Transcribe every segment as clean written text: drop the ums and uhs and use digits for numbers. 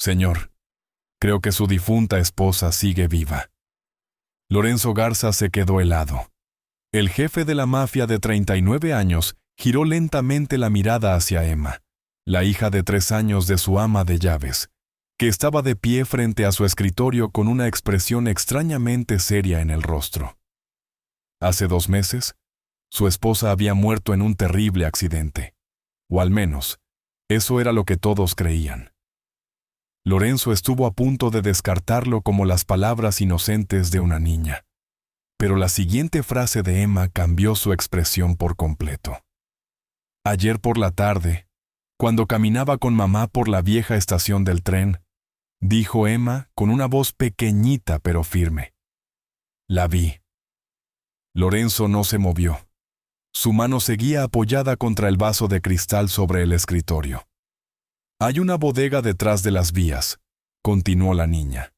Señor, creo que su difunta esposa sigue viva. Lorenzo Garza se quedó helado. El jefe de la mafia de 39 años giró lentamente la mirada hacia Emma, la hija de 3 años de su ama de llaves, que estaba de pie frente a su escritorio con una expresión extrañamente seria en el rostro. Hace 2 meses, su esposa había muerto en un terrible accidente, o al menos, eso era lo que todos creían. Lorenzo estuvo a punto de descartarlo como las palabras inocentes de una niña, pero la siguiente frase de Emma cambió su expresión por completo. Ayer por la tarde, cuando caminaba con mamá por la vieja estación del tren, dijo Emma con una voz pequeñita pero firme. La vi. Lorenzo no se movió. Su mano seguía apoyada contra el vaso de cristal sobre el escritorio. Hay una bodega detrás de las vías, continuó la niña.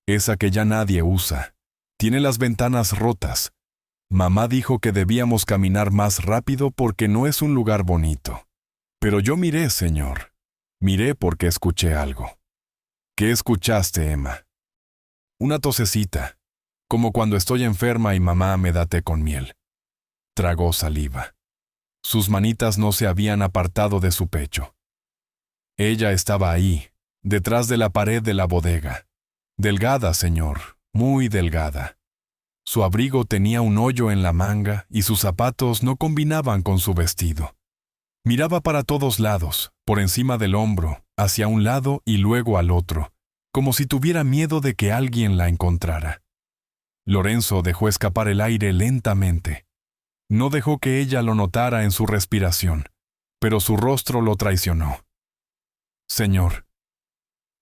Esa que ya nadie usa. Tiene las ventanas rotas. Mamá dijo que debíamos caminar más rápido porque no es un lugar bonito. Pero yo miré, señor. Miré porque escuché algo. ¿Qué escuchaste, Emma? Una tosecita, como cuando estoy enferma y mamá me da té con miel. Tragó saliva. Sus manitas no se habían apartado de su pecho. Ella estaba ahí, detrás de la pared de la bodega. Delgada, señor, muy delgada. Su abrigo tenía un hoyo en la manga y sus zapatos no combinaban con su vestido. Miraba para todos lados, por encima del hombro, hacia un lado y luego al otro, como si tuviera miedo de que alguien la encontrara. Lorenzo dejó escapar el aire lentamente. No dejó que ella lo notara en su respiración, pero su rostro lo traicionó. Señor.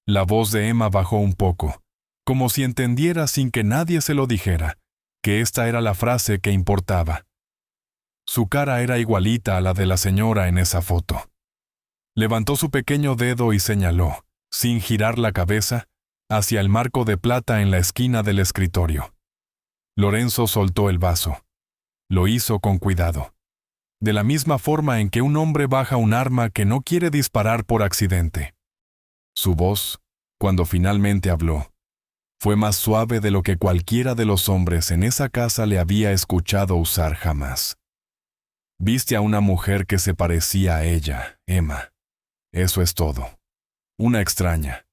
La voz de Emma bajó un poco, como si entendiera sin que nadie se lo dijera, que esta era la frase que importaba. Su cara era igualita a la de la señora en esa foto. Levantó su pequeño dedo y señaló, sin girar la cabeza, hacia el marco de plata en la esquina del escritorio. Lorenzo soltó el vaso. Lo hizo con cuidado. De la misma forma en que un hombre baja un arma que no quiere disparar por accidente. Su voz, cuando finalmente habló, fue más suave de lo que cualquiera de los hombres en esa casa le había escuchado usar jamás. Viste a una mujer que se parecía a ella, Emma. Eso es todo. Una extraña.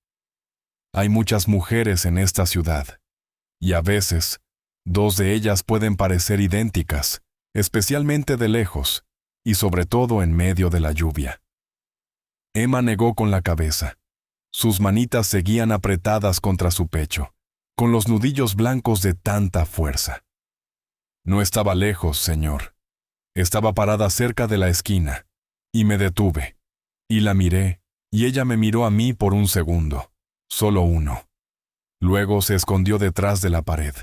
Hay muchas mujeres en esta ciudad, y a veces, 2 de ellas pueden parecer idénticas, especialmente de lejos, y sobre todo en medio de la lluvia. Emma negó con la cabeza. Sus manitas seguían apretadas contra su pecho, con los nudillos blancos de tanta fuerza. No estaba lejos, señor. Estaba parada cerca de la esquina, y me detuve, y la miré, y ella me miró a mí por un segundo, solo uno. Luego se escondió detrás de la pared.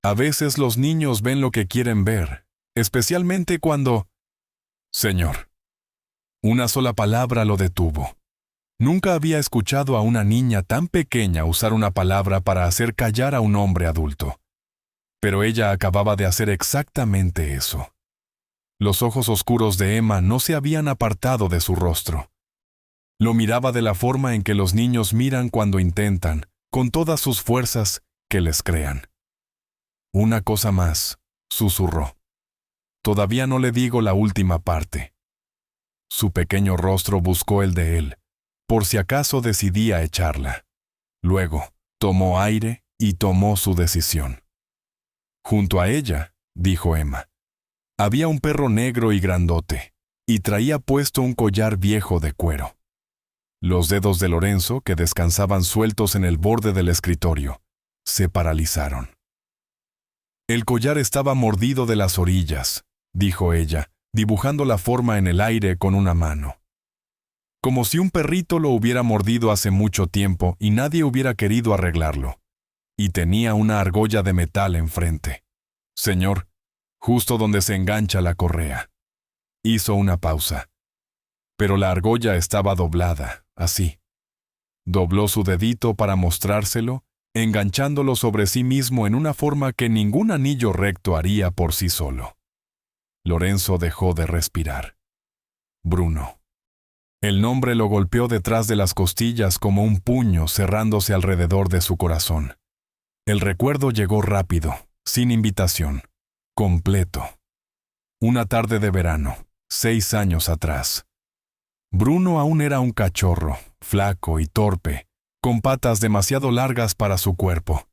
A veces los niños ven lo que quieren ver, especialmente cuando... Señor. Una sola palabra lo detuvo. Nunca había escuchado a una niña tan pequeña usar una palabra para hacer callar a un hombre adulto. Pero ella acababa de hacer exactamente eso. Los ojos oscuros de Emma no se habían apartado de su rostro. Lo miraba de la forma en que los niños miran cuando intentan, con todas sus fuerzas, que les crean. Una cosa más, susurró. Todavía no le digo la última parte. Su pequeño rostro buscó el de él, por si acaso decidía echarla. Luego, tomó aire y tomó su decisión. Junto a ella, dijo Emma, había un perro negro y grandote, y traía puesto un collar viejo de cuero. Los dedos de Lorenzo, que descansaban sueltos en el borde del escritorio, se paralizaron. El collar estaba mordido de las orillas, dijo ella, dibujando la forma en el aire con una mano. Como si un perrito lo hubiera mordido hace mucho tiempo y nadie hubiera querido arreglarlo. Y tenía una argolla de metal enfrente. Señor, justo donde se engancha la correa. Hizo una pausa. Pero la argolla estaba doblada, así. Dobló su dedito para mostrárselo, enganchándolo sobre sí mismo en una forma que ningún anillo recto haría por sí solo. Lorenzo dejó de respirar. Bruno. El nombre lo golpeó detrás de las costillas como un puño cerrándose alrededor de su corazón. El recuerdo llegó rápido, sin invitación, completo. Una tarde de verano, 6 años atrás. Bruno aún era un cachorro, flaco y torpe, con patas demasiado largas para su cuerpo.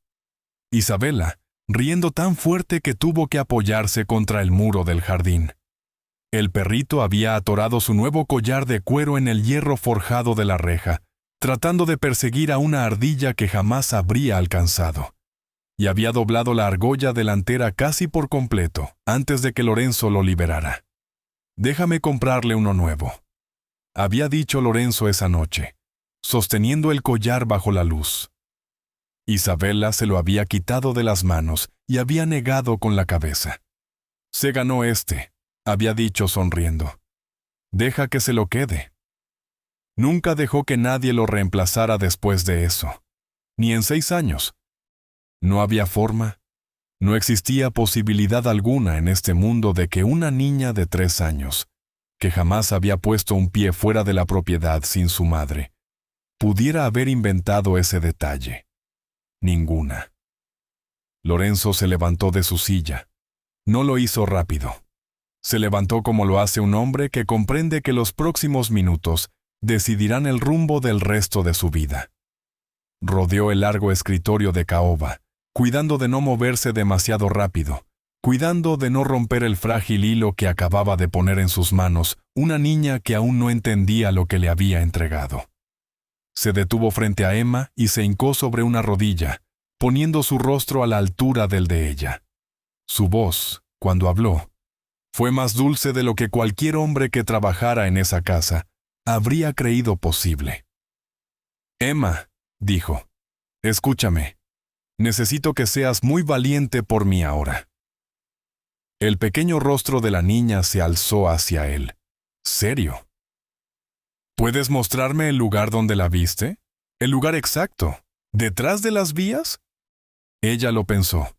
Isabela, riendo tan fuerte que tuvo que apoyarse contra el muro del jardín. El perrito había atorado su nuevo collar de cuero en el hierro forjado de la reja, tratando de perseguir a una ardilla que jamás habría alcanzado. Y había doblado la argolla delantera casi por completo, antes de que Lorenzo lo liberara. «Déjame comprarle uno nuevo», había dicho Lorenzo esa noche, sosteniendo el collar bajo la luz. Isabela se lo había quitado de las manos y había negado con la cabeza. «Se ganó este», había dicho sonriendo. «Deja que se lo quede». Nunca dejó que nadie lo reemplazara después de eso. Ni en 6 años. No había forma. No existía posibilidad alguna en este mundo de que una niña de 3 años, que jamás había puesto un pie fuera de la propiedad sin su madre, pudiera haber inventado ese detalle. Ninguna. Lorenzo se levantó de su silla. No lo hizo rápido. Se levantó como lo hace un hombre que comprende que los próximos minutos decidirán el rumbo del resto de su vida. Rodeó el largo escritorio de caoba, cuidando de no moverse demasiado rápido, cuidando de no romper el frágil hilo que acababa de poner en sus manos una niña que aún no entendía lo que le había entregado. Se detuvo frente a Emma y se hincó sobre una rodilla, poniendo su rostro a la altura del de ella. Su voz, cuando habló, fue más dulce de lo que cualquier hombre que trabajara en esa casa habría creído posible. «Emma», dijo, «escúchame. Necesito que seas muy valiente por mí ahora». El pequeño rostro de la niña se alzó hacia él. Serio. «¿Puedes mostrarme el lugar donde la viste? ¿El lugar exacto? ¿Detrás de las vías?» Ella lo pensó,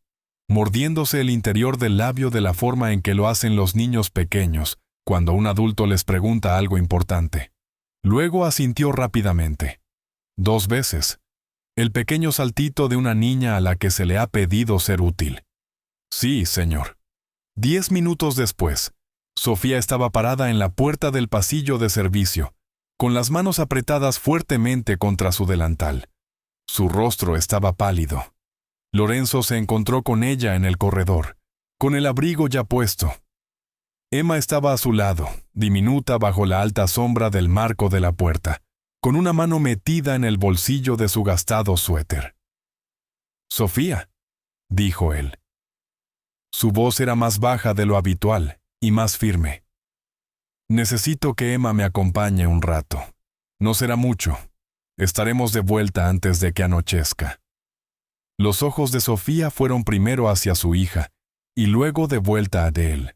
mordiéndose el interior del labio de la forma en que lo hacen los niños pequeños cuando un adulto les pregunta algo importante. Luego asintió rápidamente. 2 veces. El pequeño saltito de una niña a la que se le ha pedido ser útil. «Sí, señor». 10 minutos después, Sofía estaba parada en la puerta del pasillo de servicio, con las manos apretadas fuertemente contra su delantal. Su rostro estaba pálido. Lorenzo se encontró con ella en el corredor, con el abrigo ya puesto. Emma estaba a su lado, diminuta bajo la alta sombra del marco de la puerta, con una mano metida en el bolsillo de su gastado suéter. «Sofía», dijo él. Su voz era más baja de lo habitual y más firme. «Necesito que Emma me acompañe un rato. No será mucho. Estaremos de vuelta antes de que anochezca». Los ojos de Sofía fueron primero hacia su hija y luego de vuelta a de él.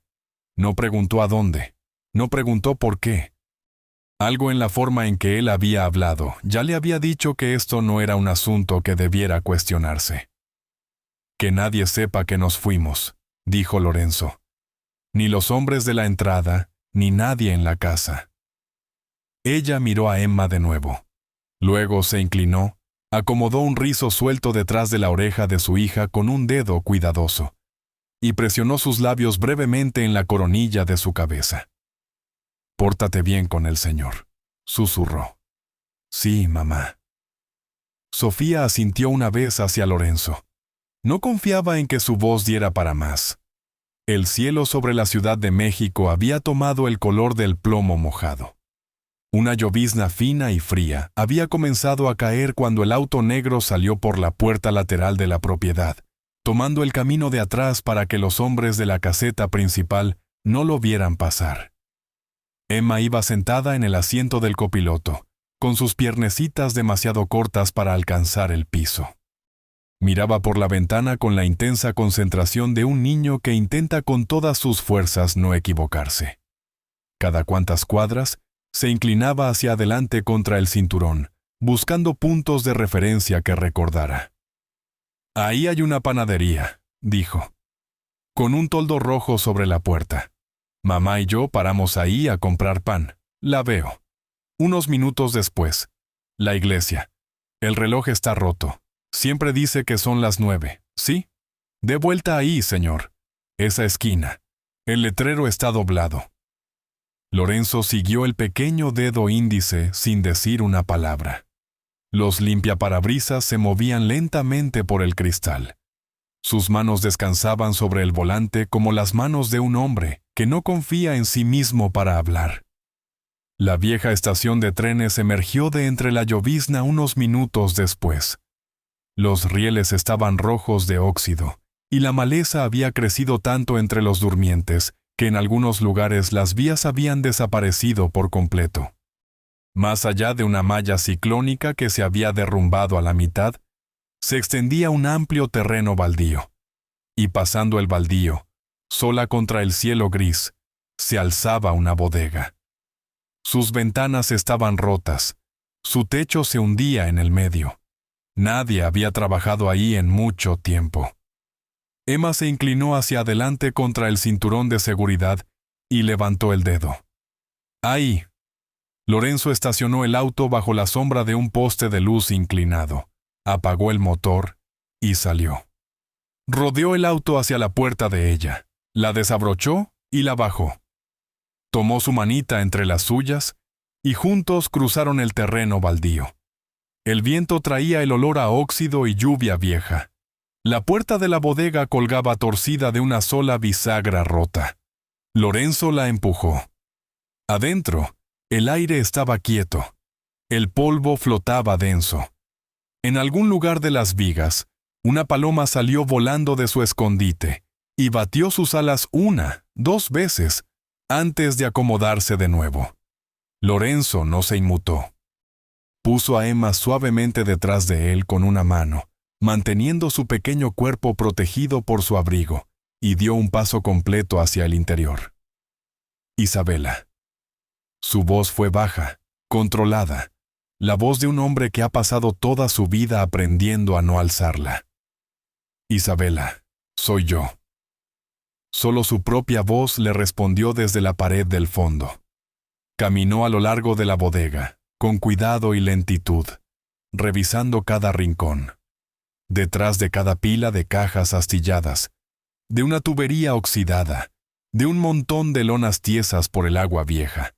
No preguntó a dónde, no preguntó por qué. Algo en la forma en que él había hablado ya le había dicho que esto no era un asunto que debiera cuestionarse. «Que nadie sepa que nos fuimos», dijo Lorenzo. «Ni los hombres de la entrada, ni nadie en la casa». Ella miró a Emma de nuevo. Luego se inclinó, acomodó un rizo suelto detrás de la oreja de su hija con un dedo cuidadoso, y presionó sus labios brevemente en la coronilla de su cabeza. «Pórtate bien con el señor», susurró. «Sí, mamá». Sofía asintió una vez hacia Lorenzo. No confiaba en que su voz diera para más. El cielo sobre la Ciudad de México había tomado el color del plomo mojado. Una llovizna fina y fría había comenzado a caer cuando el auto negro salió por la puerta lateral de la propiedad, tomando el camino de atrás para que los hombres de la caseta principal no lo vieran pasar. Emma iba sentada en el asiento del copiloto, con sus piernecitas demasiado cortas para alcanzar el piso. Miraba por la ventana con la intensa concentración de un niño que intenta con todas sus fuerzas no equivocarse. Cada cuantas cuadras, se inclinaba hacia adelante contra el cinturón, buscando puntos de referencia que recordara. «Ahí hay una panadería», dijo, «con un toldo rojo sobre la puerta. Mamá y yo paramos ahí a comprar pan. La veo. Unos minutos después. La iglesia. El reloj está roto. Siempre dice que son las 9, ¿sí? De vuelta ahí, señor. Esa esquina. El letrero está doblado. Lorenzo siguió el pequeño dedo índice sin decir una palabra. Los limpiaparabrisas se movían lentamente por el cristal. Sus manos descansaban sobre el volante como las manos de un hombre que no confía en sí mismo para hablar. La vieja estación de trenes emergió de entre la llovizna unos minutos después. Los rieles estaban rojos de óxido, y la maleza había crecido tanto entre los durmientes que en algunos lugares las vías habían desaparecido por completo. Más allá de una malla ciclónica que se había derrumbado a la mitad, se extendía un amplio terreno baldío. Y pasando el baldío, sola contra el cielo gris, se alzaba una bodega. Sus ventanas estaban rotas, su techo se hundía en el medio. Nadie había trabajado ahí en mucho tiempo. Emma se inclinó hacia adelante contra el cinturón de seguridad y levantó el dedo. ¡Ahí! Lorenzo estacionó el auto bajo la sombra de un poste de luz inclinado, apagó el motor y salió. Rodeó el auto hacia la puerta de ella, la desabrochó y la bajó. Tomó su manita entre las suyas y juntos cruzaron el terreno baldío. El viento traía el olor a óxido y lluvia vieja. La puerta de la bodega colgaba torcida de una sola bisagra rota. Lorenzo la empujó. Adentro, el aire estaba quieto. El polvo flotaba denso. En algún lugar de las vigas, una paloma salió volando de su escondite y batió sus alas 1, 2 veces antes de acomodarse de nuevo. Lorenzo no se inmutó. Puso a Emma suavemente detrás de él con una mano, manteniendo su pequeño cuerpo protegido por su abrigo, y dio un paso completo hacia el interior. Isabela. Su voz fue baja, controlada, la voz de un hombre que ha pasado toda su vida aprendiendo a no alzarla. Isabela, soy yo. Solo su propia voz le respondió desde la pared del fondo. Caminó a lo largo de la bodega, con cuidado y lentitud, revisando cada rincón. Detrás de cada pila de cajas astilladas, de una tubería oxidada, de un montón de lonas tiesas por el agua vieja,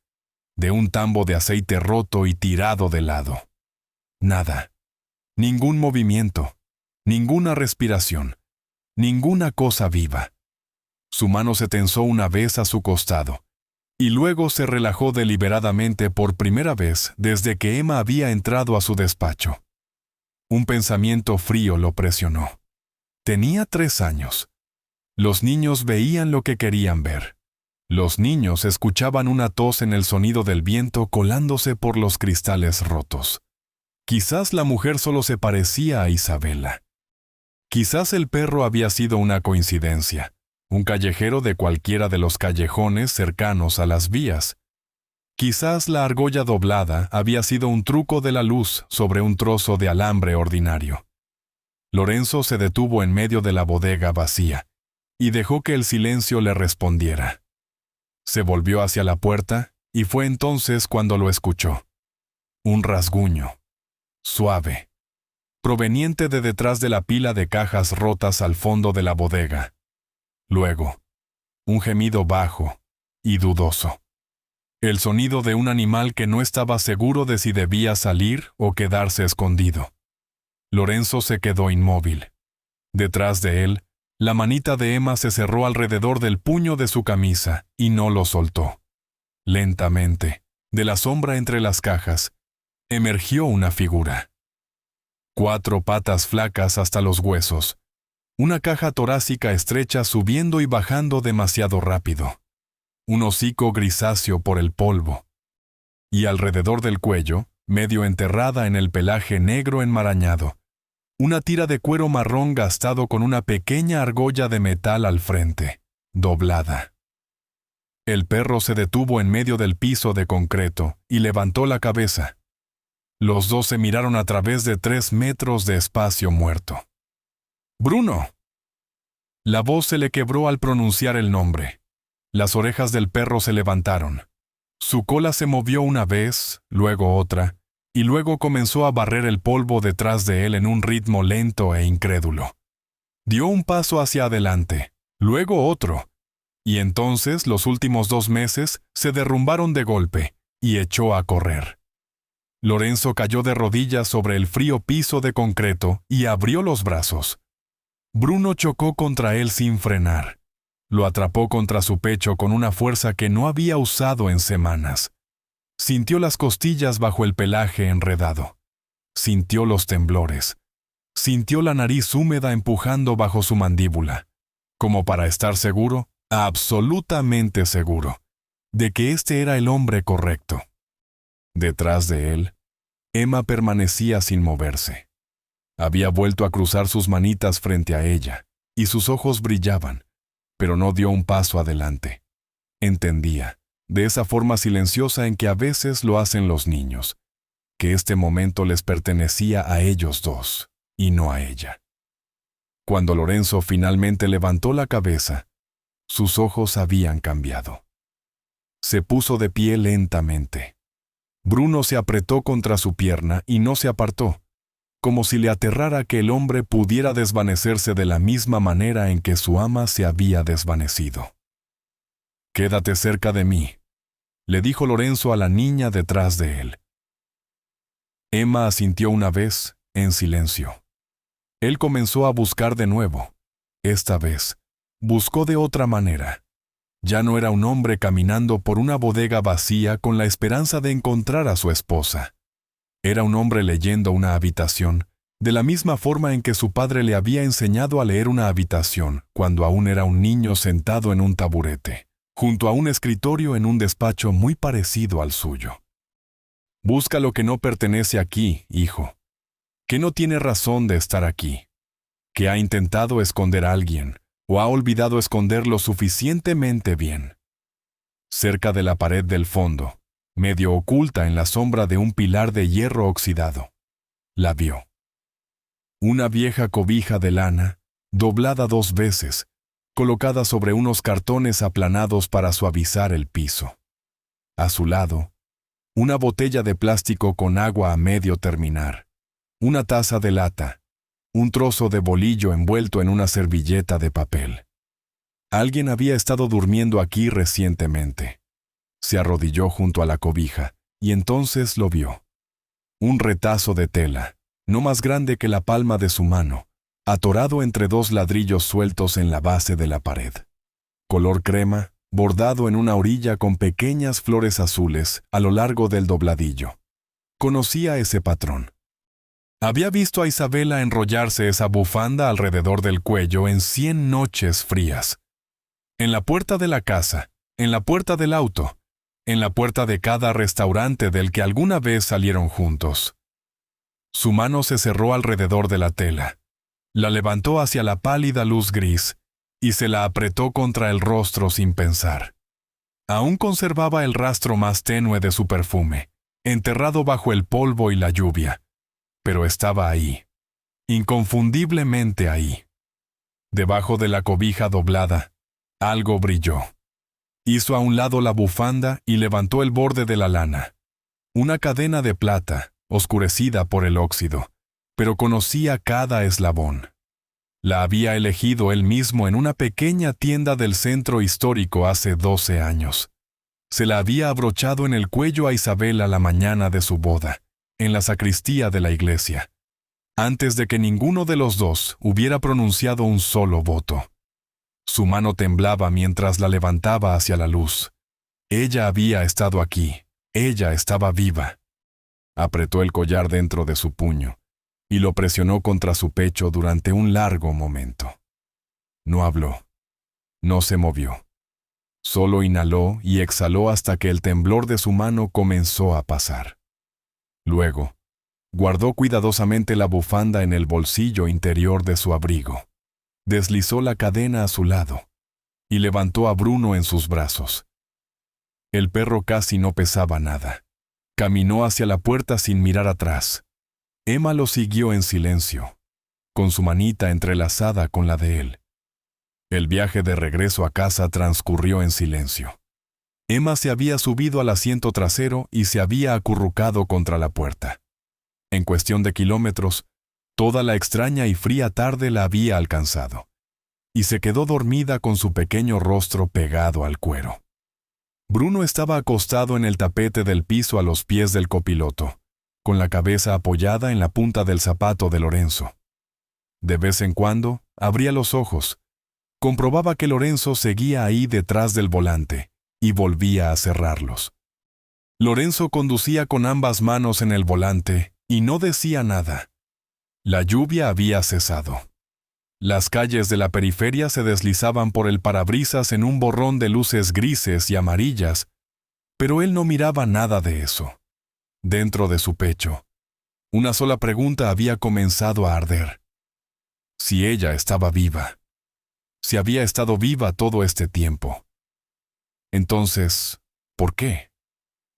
de un tambo de aceite roto y tirado de lado. Nada. Ningún movimiento, ninguna respiración, ninguna cosa viva. Su mano se tensó una vez a su costado, y luego se relajó deliberadamente por primera vez desde que Emma había entrado a su despacho. Un pensamiento frío lo presionó. Tenía 3 años. Los niños veían lo que querían ver. Los niños escuchaban una tos en el sonido del viento colándose por los cristales rotos. Quizás la mujer solo se parecía a Isabela. Quizás el perro había sido una coincidencia, un callejero de cualquiera de los callejones cercanos a las vías. Quizás la argolla doblada había sido un truco de la luz sobre un trozo de alambre ordinario. Lorenzo se detuvo en medio de la bodega vacía y dejó que el silencio le respondiera. Se volvió hacia la puerta y fue entonces cuando lo escuchó. Un rasguño, suave, proveniente de detrás de la pila de cajas rotas al fondo de la bodega. Luego, un gemido bajo y dudoso. El sonido de un animal que no estaba seguro de si debía salir o quedarse escondido. Lorenzo se quedó inmóvil. Detrás de él, la manita de Emma se cerró alrededor del puño de su camisa y no lo soltó. Lentamente, de la sombra entre las cajas, emergió una figura. 4 patas flacas hasta los huesos. Una caja torácica estrecha subiendo y bajando demasiado rápido. Un hocico grisáceo por el polvo. Y alrededor del cuello, medio enterrada en el pelaje negro enmarañado, una tira de cuero marrón gastado con una pequeña argolla de metal al frente, doblada. El perro se detuvo en medio del piso de concreto y levantó la cabeza. Los dos se miraron a través de 3 metros de espacio muerto. ¡Bruno! La voz se le quebró al pronunciar el nombre. Las orejas del perro se levantaron. Su cola se movió una vez, luego otra, y luego comenzó a barrer el polvo detrás de él en un ritmo lento e incrédulo. Dio un paso hacia adelante, luego otro, y entonces los últimos 2 meses se derrumbaron de golpe y echó a correr. Lorenzo cayó de rodillas sobre el frío piso de concreto y abrió los brazos. Bruno chocó contra él sin frenar. Lo atrapó contra su pecho con una fuerza que no había usado en semanas. Sintió las costillas bajo el pelaje enredado. Sintió los temblores. Sintió la nariz húmeda empujando bajo su mandíbula, como para estar seguro, absolutamente seguro, de que este era el hombre correcto. Detrás de él, Emma permanecía sin moverse. Había vuelto a cruzar sus manitas frente a ella, y sus ojos brillaban, pero no dio un paso adelante. Entendía, de esa forma silenciosa en que a veces lo hacen los niños, que este momento les pertenecía a ellos dos, y no a ella. Cuando Lorenzo finalmente levantó la cabeza, sus ojos habían cambiado. Se puso de pie lentamente. Bruno se apretó contra su pierna y no se apartó, como si le aterrara que el hombre pudiera desvanecerse de la misma manera en que su ama se había desvanecido. «Quédate cerca de mí», le dijo Lorenzo a la niña detrás de él. Emma asintió una vez, en silencio. Él comenzó a buscar de nuevo. Esta vez, buscó de otra manera. Ya no era un hombre caminando por una bodega vacía con la esperanza de encontrar a su esposa. Era un hombre leyendo una habitación, de la misma forma en que su padre le había enseñado a leer una habitación cuando aún era un niño sentado en un taburete, junto a un escritorio en un despacho muy parecido al suyo. «Busca lo que no pertenece aquí, hijo. Que no tiene razón de estar aquí. Que ha intentado esconder a alguien, o ha olvidado esconderlo suficientemente bien». Cerca de la pared del fondo, medio oculta en la sombra de un pilar de hierro oxidado, la vio. Una vieja cobija de lana, doblada 2 veces, colocada sobre unos cartones aplanados para suavizar el piso. A su lado, una botella de plástico con agua a medio terminar, una taza de lata, un trozo de bolillo envuelto en una servilleta de papel. Alguien había estado durmiendo aquí recientemente. Se arrodilló junto a la cobija, y entonces lo vio. Un retazo de tela, no más grande que la palma de su mano, atorado entre 2 ladrillos sueltos en la base de la pared. Color crema, bordado en una orilla con pequeñas flores azules a lo largo del dobladillo. Conocía ese patrón. Había visto a Isabela enrollarse esa bufanda alrededor del cuello en 100 noches frías. En la puerta de la casa, en la puerta del auto, en la puerta de cada restaurante del que alguna vez salieron juntos. Su mano se cerró alrededor de la tela, la levantó hacia la pálida luz gris y se la apretó contra el rostro sin pensar. Aún conservaba el rastro más tenue de su perfume, enterrado bajo el polvo y la lluvia, pero estaba ahí, inconfundiblemente ahí. Debajo de la cobija doblada, algo brilló. Hizo a un lado la bufanda y levantó el borde de la lana. Una cadena de plata, oscurecida por el óxido, pero conocía cada eslabón. La había elegido él mismo en una pequeña tienda del centro histórico hace 12 años. Se la había abrochado en el cuello a Isabela la mañana de su boda, en la sacristía de la iglesia, antes de que ninguno de los dos hubiera pronunciado un solo voto. Su mano temblaba mientras la levantaba hacia la luz. Ella había estado aquí. Ella estaba viva. Apretó el collar dentro de su puño y lo presionó contra su pecho durante un largo momento. No habló. No se movió. Solo inhaló y exhaló hasta que el temblor de su mano comenzó a pasar. Luego, guardó cuidadosamente la bufanda en el bolsillo interior de su abrigo. Deslizó la cadena a su lado y levantó a Bruno en sus brazos. El perro casi no pesaba nada. Caminó hacia la puerta sin mirar atrás. Emma lo siguió en silencio, con su manita entrelazada con la de él. El viaje de regreso a casa transcurrió en silencio. Emma se había subido al asiento trasero y se había acurrucado contra la puerta. En cuestión de kilómetros, toda la extraña y fría tarde la había alcanzado, y se quedó dormida con su pequeño rostro pegado al cuero. Bruno estaba acostado en el tapete del piso a los pies del copiloto, con la cabeza apoyada en la punta del zapato de Lorenzo. De vez en cuando, abría los ojos, comprobaba que Lorenzo seguía ahí detrás del volante, y volvía a cerrarlos. Lorenzo conducía con ambas manos en el volante y no decía nada. La lluvia había cesado. Las calles de la periferia se deslizaban por el parabrisas en un borrón de luces grises y amarillas, pero él no miraba nada de eso. Dentro de su pecho, una sola pregunta había comenzado a arder. Si ella estaba viva. Si había estado viva todo este tiempo. Entonces, ¿por qué?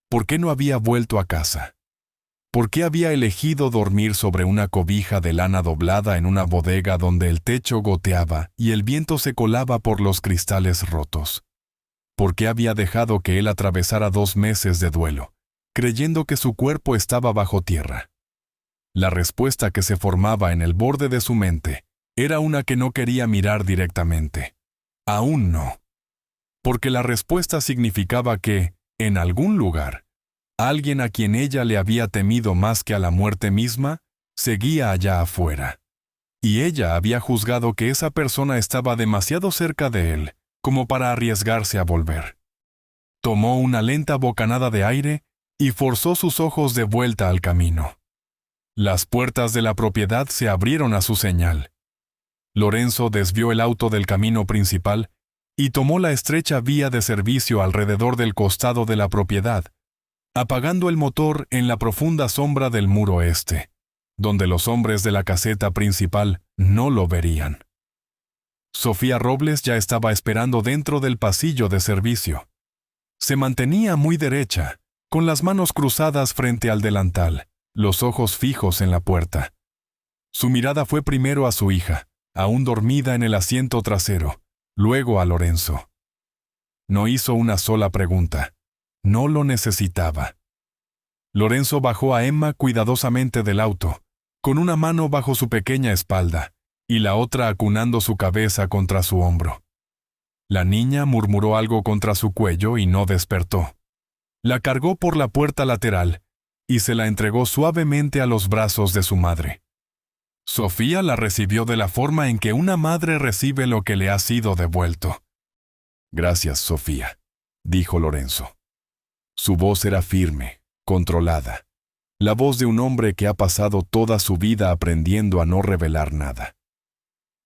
¿Por qué no había vuelto a casa? ¿Por qué había elegido dormir sobre una cobija de lana doblada en una bodega donde el techo goteaba y el viento se colaba por los cristales rotos? ¿Por qué había dejado que él atravesara 2 meses de duelo, creyendo que su cuerpo estaba bajo tierra? La respuesta que se formaba en el borde de su mente era una que no quería mirar directamente. Aún no. Porque la respuesta significaba que, en algún lugar, alguien a quien ella le había temido más que a la muerte misma, seguía allá afuera. Y ella había juzgado que esa persona estaba demasiado cerca de él como para arriesgarse a volver. Tomó una lenta bocanada de aire y forzó sus ojos de vuelta al camino. Las puertas de la propiedad se abrieron a su señal. Lorenzo desvió el auto del camino principal y tomó la estrecha vía de servicio alrededor del costado de la propiedad, apagando el motor en la profunda sombra del muro este, donde los hombres de la caseta principal no lo verían. Sofía Robles ya estaba esperando dentro del pasillo de servicio. Se mantenía muy derecha, con las manos cruzadas frente al delantal, los ojos fijos en la puerta. Su mirada fue primero a su hija, aún dormida en el asiento trasero, luego a Lorenzo. No hizo una sola pregunta. No lo necesitaba. Lorenzo bajó a Emma cuidadosamente del auto, con una mano bajo su pequeña espalda y la otra acunando su cabeza contra su hombro. La niña murmuró algo contra su cuello y no despertó. La cargó por la puerta lateral y se la entregó suavemente a los brazos de su madre. Sofía la recibió de la forma en que una madre recibe lo que le ha sido devuelto. «Gracias, Sofía», dijo Lorenzo. Su voz era firme, controlada, la voz de un hombre que ha pasado toda su vida aprendiendo a no revelar nada.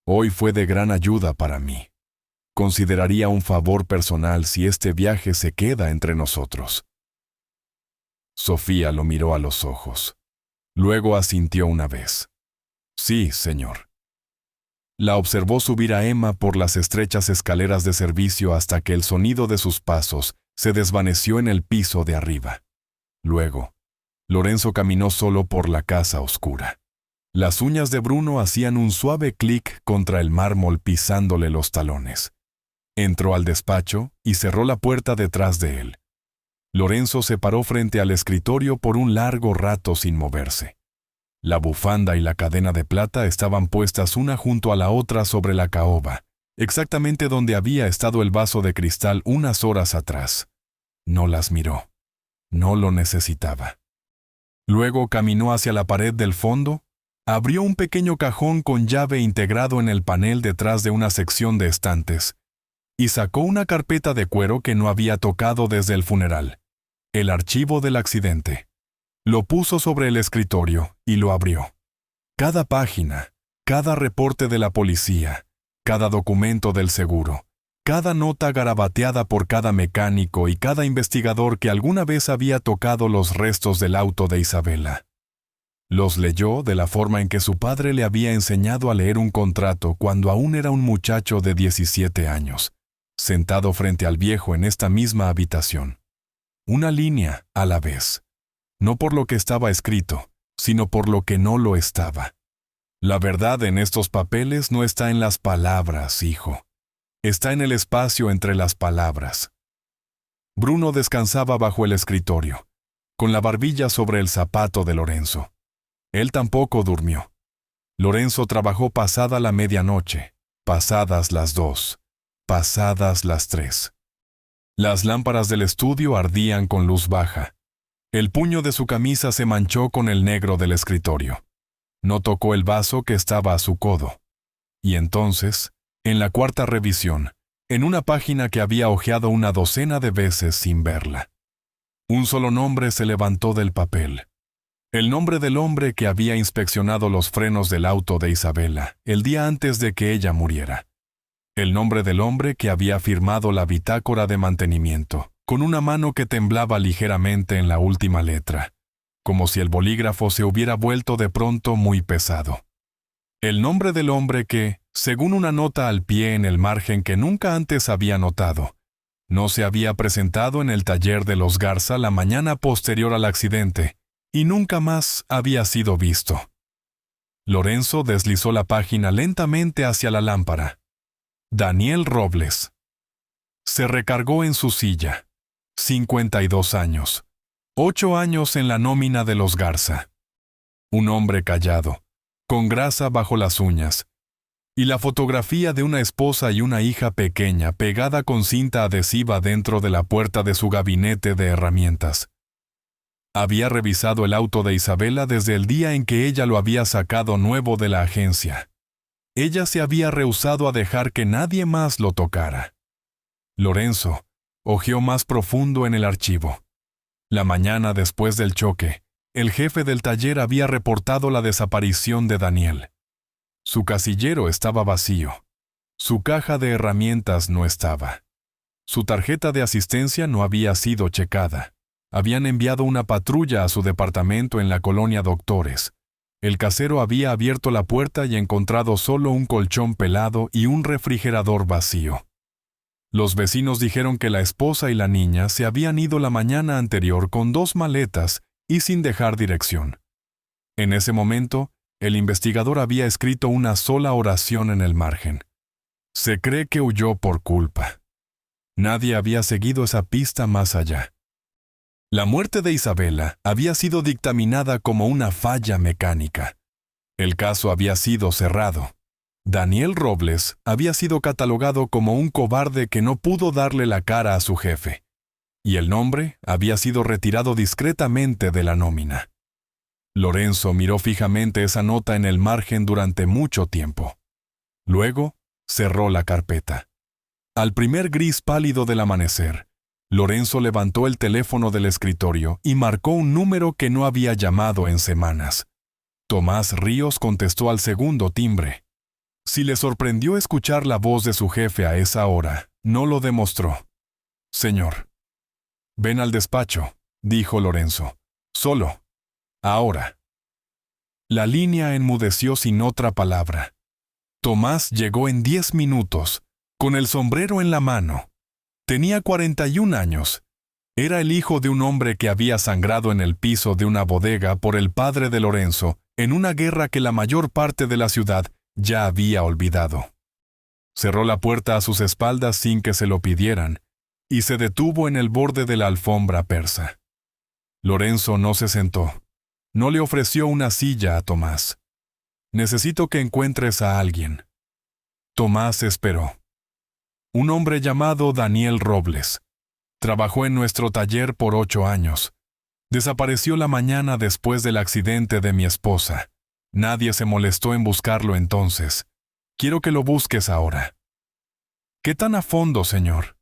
Hoy fue de gran ayuda para mí. Consideraría un favor personal si este viaje se queda entre nosotros. Sofía lo miró a los ojos. Luego asintió una vez. Sí, señor. La observó subir a Emma por las estrechas escaleras de servicio hasta que el sonido de sus pasos se desvaneció en el piso de arriba. Luego, Lorenzo caminó solo por la casa oscura. Las uñas de Bruno hacían un suave clic contra el mármol pisándole los talones. Entró al despacho y cerró la puerta detrás de él. Lorenzo se paró frente al escritorio por un largo rato sin moverse. La bufanda y la cadena de plata estaban puestas una junto a la otra sobre la caoba, exactamente donde había estado el vaso de cristal unas horas atrás. No las miró. No lo necesitaba. Luego caminó hacia la pared del fondo, abrió un pequeño cajón con llave integrado en el panel detrás de una sección de estantes, y sacó una carpeta de cuero que no había tocado desde el funeral, el archivo del accidente. Lo puso sobre el escritorio y lo abrió. Cada página, cada reporte de la policía, cada documento del seguro, cada nota garabateada por cada mecánico y cada investigador que alguna vez había tocado los restos del auto de Isabela. Los leyó de la forma en que su padre le había enseñado a leer un contrato cuando aún era un muchacho de 17 años, sentado frente al viejo en esta misma habitación. Una línea a la vez. No por lo que estaba escrito, sino por lo que no lo estaba. La verdad en estos papeles no está en las palabras, hijo. Está en el espacio entre las palabras. Bruno descansaba bajo el escritorio, con la barbilla sobre el zapato de Lorenzo. Él tampoco durmió. Lorenzo trabajó pasada la medianoche, pasadas las 2, pasadas las 3. Las lámparas del estudio ardían con luz baja. El puño de su camisa se manchó con el negro del escritorio. No tocó el vaso que estaba a su codo. Y entonces, en la cuarta revisión, en una página que había hojeado una docena de veces sin verla, un solo nombre se levantó del papel. El nombre del hombre que había inspeccionado los frenos del auto de Isabela el día antes de que ella muriera. El nombre del hombre que había firmado la bitácora de mantenimiento, con una mano que temblaba ligeramente en la última letra, como si el bolígrafo se hubiera vuelto de pronto muy pesado. El nombre del hombre que, según una nota al pie en el margen que nunca antes había notado, no se había presentado en el taller de los Garza la mañana posterior al accidente, y nunca más había sido visto. Lorenzo deslizó la página lentamente hacia la lámpara. Daniel Robles. Se recargó en su silla. 52 años. 8 años en la nómina de los Garza. Un hombre callado, con grasa bajo las uñas, y la fotografía de una esposa y una hija pequeña pegada con cinta adhesiva dentro de la puerta de su gabinete de herramientas. Había revisado el auto de Isabela desde el día en que ella lo había sacado nuevo de la agencia. Ella se había rehusado a dejar que nadie más lo tocara. Lorenzo hojeó más profundo en el archivo. La mañana después del choque, el jefe del taller había reportado la desaparición de Daniel. Su casillero estaba vacío. Su caja de herramientas no estaba. Su tarjeta de asistencia no había sido checada. Habían enviado una patrulla a su departamento en la colonia Doctores. El casero había abierto la puerta y encontrado solo un colchón pelado y un refrigerador vacío. Los vecinos dijeron que la esposa y la niña se habían ido la mañana anterior con 2 maletas y sin dejar dirección. En ese momento, el investigador había escrito una sola oración en el margen. Se cree que huyó por culpa. Nadie había seguido esa pista más allá. La muerte de Isabela había sido dictaminada como una falla mecánica. El caso había sido cerrado. Daniel Robles había sido catalogado como un cobarde que no pudo darle la cara a su jefe, y el nombre había sido retirado discretamente de la nómina. Lorenzo miró fijamente esa nota en el margen durante mucho tiempo. Luego, cerró la carpeta. Al primer gris pálido del amanecer, Lorenzo levantó el teléfono del escritorio y marcó un número que no había llamado en semanas. Tomás Ríos contestó al segundo timbre. Si le sorprendió escuchar la voz de su jefe a esa hora, no lo demostró. «Señor». «Ven al despacho», dijo Lorenzo. «Solo. Ahora». La línea enmudeció sin otra palabra. Tomás llegó en 10 minutos, con el sombrero en la mano. Tenía 41 años. Era el hijo de un hombre que había sangrado en el piso de una bodega por el padre de Lorenzo en una guerra que la mayor parte de la ciudad ya había olvidado. Cerró la puerta a sus espaldas sin que se lo pidieran y se detuvo en el borde de la alfombra persa. Lorenzo no se sentó. No le ofreció una silla a Tomás. «Necesito que encuentres a alguien». Tomás esperó. Un hombre llamado Daniel Robles. Trabajó en nuestro taller por 8 años. Desapareció la mañana después del accidente de mi esposa. Nadie se molestó en buscarlo entonces. Quiero que lo busques ahora». «¿Qué tan a fondo, señor?»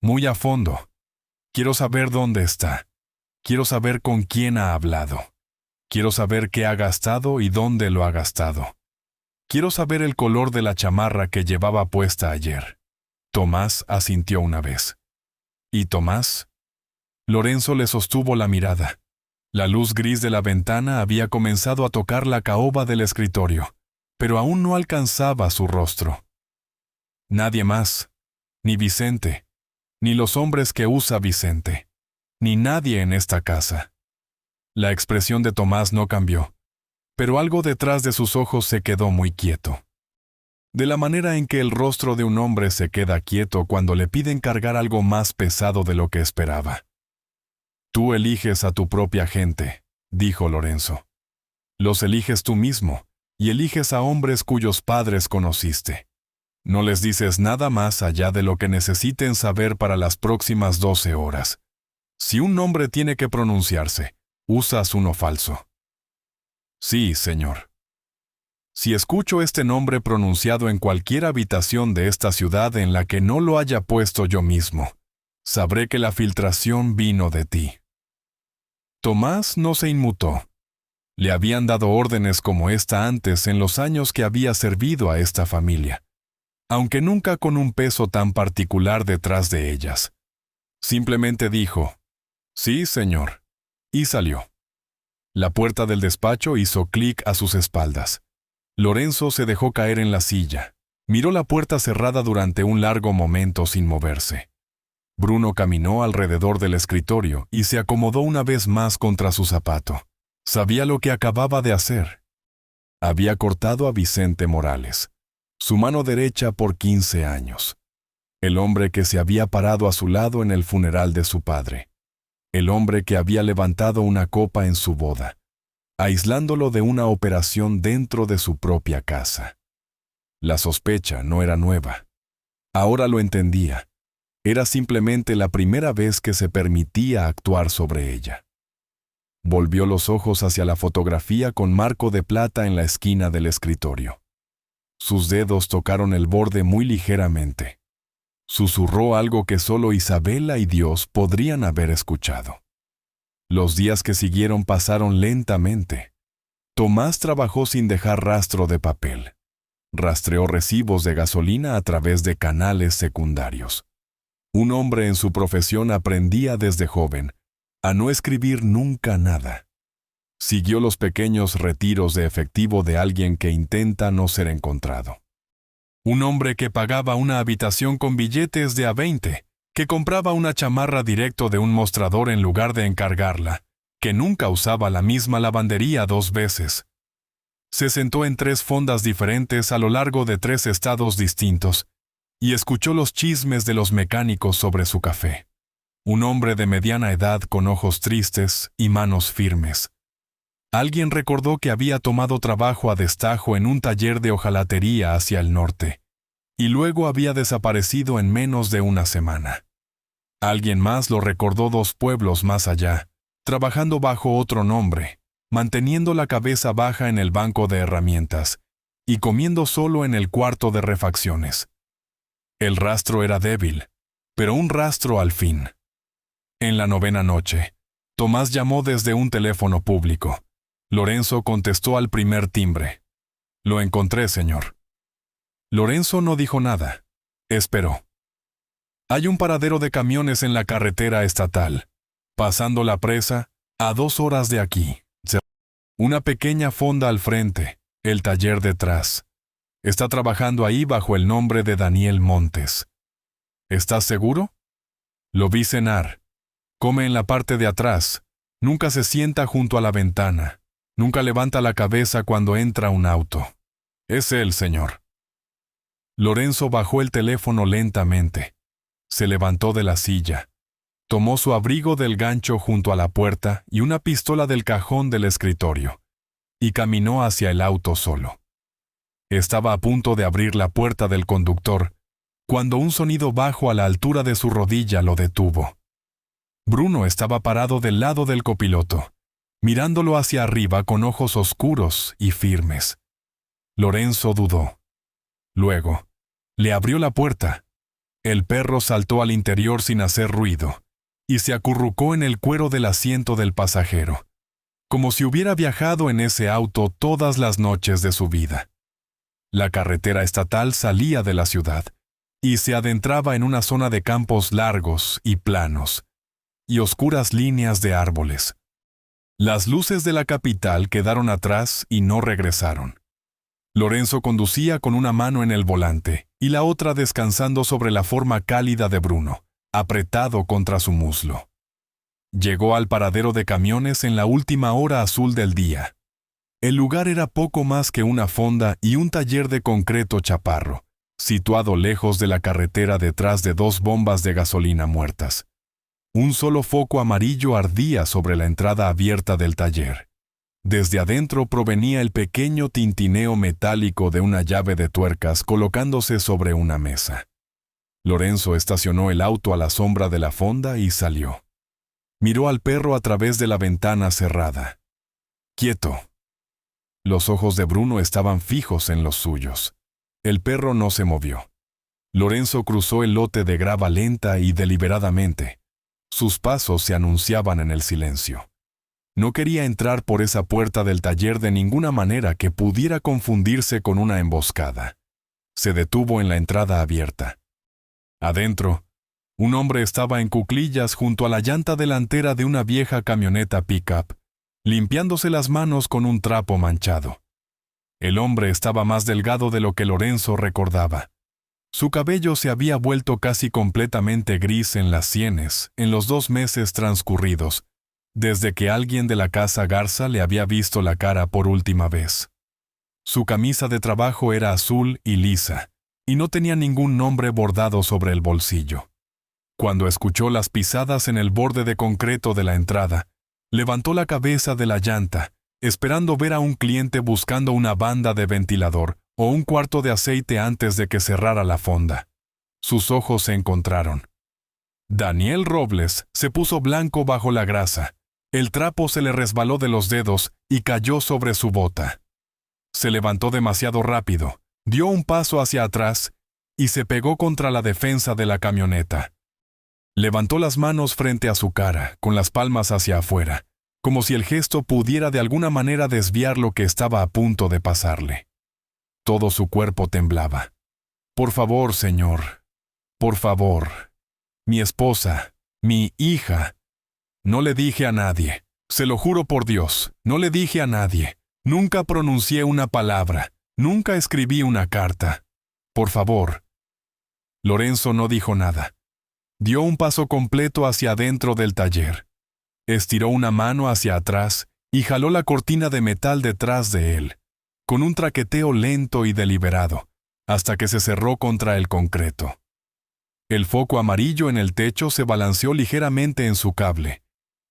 «Muy a fondo. Quiero saber dónde está. Quiero saber con quién ha hablado. Quiero saber qué ha gastado y dónde lo ha gastado. Quiero saber el color de la chamarra que llevaba puesta ayer». Tomás asintió una vez. «¿Y Tomás?» Lorenzo le sostuvo la mirada. La luz gris de la ventana había comenzado a tocar la caoba del escritorio, pero aún no alcanzaba su rostro. «Nadie más. Ni Vicente. Ni los hombres que usa Vicente. Ni nadie en esta casa». La expresión de Tomás no cambió, pero algo detrás de sus ojos se quedó muy quieto. de la manera en que el rostro de un hombre se queda quieto cuando le piden cargar algo más pesado de lo que esperaba. Tú eliges a tu propia gente, dijo Lorenzo. Los eliges tú mismo, y eliges a hombres cuyos padres conociste. No les dices nada más allá de lo que necesiten saber para las próximas 12 horas. Si un nombre tiene que pronunciarse, usas uno falso. Sí, señor. Si escucho este nombre pronunciado en cualquier habitación de esta ciudad en la que no lo haya puesto yo mismo, sabré que la filtración vino de ti. Tomás no se inmutó. Le habían dado órdenes como esta antes en los años que había servido a esta familia, aunque nunca con un peso tan particular detrás de ellas. Simplemente dijo, «Sí, señor», y salió. La puerta del despacho hizo clic a sus espaldas. Lorenzo se dejó caer en la silla. Miró la puerta cerrada durante un largo momento sin moverse. Bruno caminó alrededor del escritorio y se acomodó una vez más contra su zapato. Sabía lo que acababa de hacer. Había cortado a Vicente Morales, su mano derecha por 15 años. El hombre que se había parado a su lado en el funeral de su padre. El hombre que había levantado una copa en su boda, aislándolo de una operación dentro de su propia casa. La sospecha no era nueva. Ahora lo entendía. Era simplemente la primera vez que se permitía actuar sobre ella. Volvió los ojos hacia la fotografía con marco de plata en la esquina del escritorio. Sus dedos tocaron el borde muy ligeramente. Susurró algo que solo Isabela y Dios podrían haber escuchado. Los días que siguieron pasaron lentamente. Tomás trabajó sin dejar rastro de papel. Rastreó recibos de gasolina a través de canales secundarios. Un hombre en su profesión aprendía desde joven a no escribir nunca nada. Siguió los pequeños retiros de efectivo de alguien que intenta no ser encontrado. Un hombre que pagaba una habitación con billetes de a 20, que compraba una chamarra directo de un mostrador en lugar de encargarla, que nunca usaba la misma lavandería 2 veces. Se sentó en 3 fondas diferentes a lo largo de 3 estados distintos y escuchó los chismes de los mecánicos sobre su café. Un hombre de mediana edad con ojos tristes y manos firmes. Alguien recordó que había tomado trabajo a destajo en un taller de hojalatería hacia el norte, y luego había desaparecido en menos de una semana. Alguien más lo recordó 2 pueblos más allá, trabajando bajo otro nombre, manteniendo la cabeza baja en el banco de herramientas y comiendo solo en el cuarto de refacciones. El rastro era débil, pero un rastro al fin. En la 9ª noche, Tomás llamó desde un teléfono público. Lorenzo contestó al primer timbre. «Lo encontré, señor». Lorenzo no dijo nada. Esperó. Hay un paradero de camiones en la carretera estatal, pasando la presa, a 2 horas de aquí. Una pequeña fonda al frente, el taller detrás. Está trabajando ahí bajo el nombre de Daniel Montes. ¿Estás seguro? Lo vi cenar. Come en la parte de atrás. Nunca se sienta junto a la ventana. Nunca levanta la cabeza cuando entra un auto. Es él, señor. Lorenzo bajó el teléfono lentamente. Se levantó de la silla. Tomó su abrigo del gancho junto a la puerta y una pistola del cajón del escritorio, y caminó hacia el auto solo. Estaba a punto de abrir la puerta del conductor, cuando un sonido bajo a la altura de su rodilla lo detuvo. Bruno estaba parado del lado del copiloto, mirándolo hacia arriba con ojos oscuros y firmes. Lorenzo dudó. Luego, le abrió la puerta. El perro saltó al interior sin hacer ruido y se acurrucó en el cuero del asiento del pasajero, como si hubiera viajado en ese auto todas las noches de su vida. La carretera estatal salía de la ciudad y se adentraba en una zona de campos largos y planos y oscuras líneas de árboles. Las luces de la capital quedaron atrás y no regresaron. Lorenzo conducía con una mano en el volante y la otra descansando sobre la forma cálida de Bruno, apretado contra su muslo. Llegó al paradero de camiones en la última hora azul del día. El lugar era poco más que una fonda y un taller de concreto chaparro, situado lejos de la carretera detrás de 2 bombas de gasolina muertas. Un solo foco amarillo ardía sobre la entrada abierta del taller. Desde adentro provenía el pequeño tintineo metálico de una llave de tuercas colocándose sobre una mesa. Lorenzo estacionó el auto a la sombra de la fonda y salió. Miró al perro a través de la ventana cerrada. Quieto. Los ojos de Bruno estaban fijos en los suyos. El perro no se movió. Lorenzo cruzó el lote de grava lenta y deliberadamente. Sus pasos se anunciaban en el silencio. No quería entrar por esa puerta del taller de ninguna manera que pudiera confundirse con una emboscada. Se detuvo en la entrada abierta. Adentro, un hombre estaba en cuclillas junto a la llanta delantera de una vieja camioneta pick-up, limpiándose las manos con un trapo manchado. El hombre estaba más delgado de lo que Lorenzo recordaba. Su cabello se había vuelto casi completamente gris en las sienes en los 2 meses transcurridos, desde que alguien de la casa Garza le había visto la cara por última vez. Su camisa de trabajo era azul y lisa, y no tenía ningún nombre bordado sobre el bolsillo. Cuando escuchó las pisadas en el borde de concreto de la entrada, levantó la cabeza de la llanta, esperando ver a un cliente buscando una banda de ventilador o un cuarto de aceite antes de que cerrara la fonda. Sus ojos se encontraron. Daniel Robles se puso blanco bajo la grasa. El trapo se le resbaló de los dedos y cayó sobre su bota. Se levantó demasiado rápido, dio un paso hacia atrás y se pegó contra la defensa de la camioneta. Levantó las manos frente a su cara, con las palmas hacia afuera, como si el gesto pudiera de alguna manera desviar lo que estaba a punto de pasarle. Todo su cuerpo temblaba. «Por favor, señor. Por favor. Mi esposa, mi hija. No le dije a nadie. Se lo juro por Dios, no le dije a nadie. Nunca pronuncié una palabra. Nunca escribí una carta. Por favor». Lorenzo no dijo nada. Dio un paso completo hacia adentro del taller. Estiró una mano hacia atrás y jaló la cortina de metal detrás de él, con un traqueteo lento y deliberado, hasta que se cerró contra el concreto. El foco amarillo en el techo se balanceó ligeramente en su cable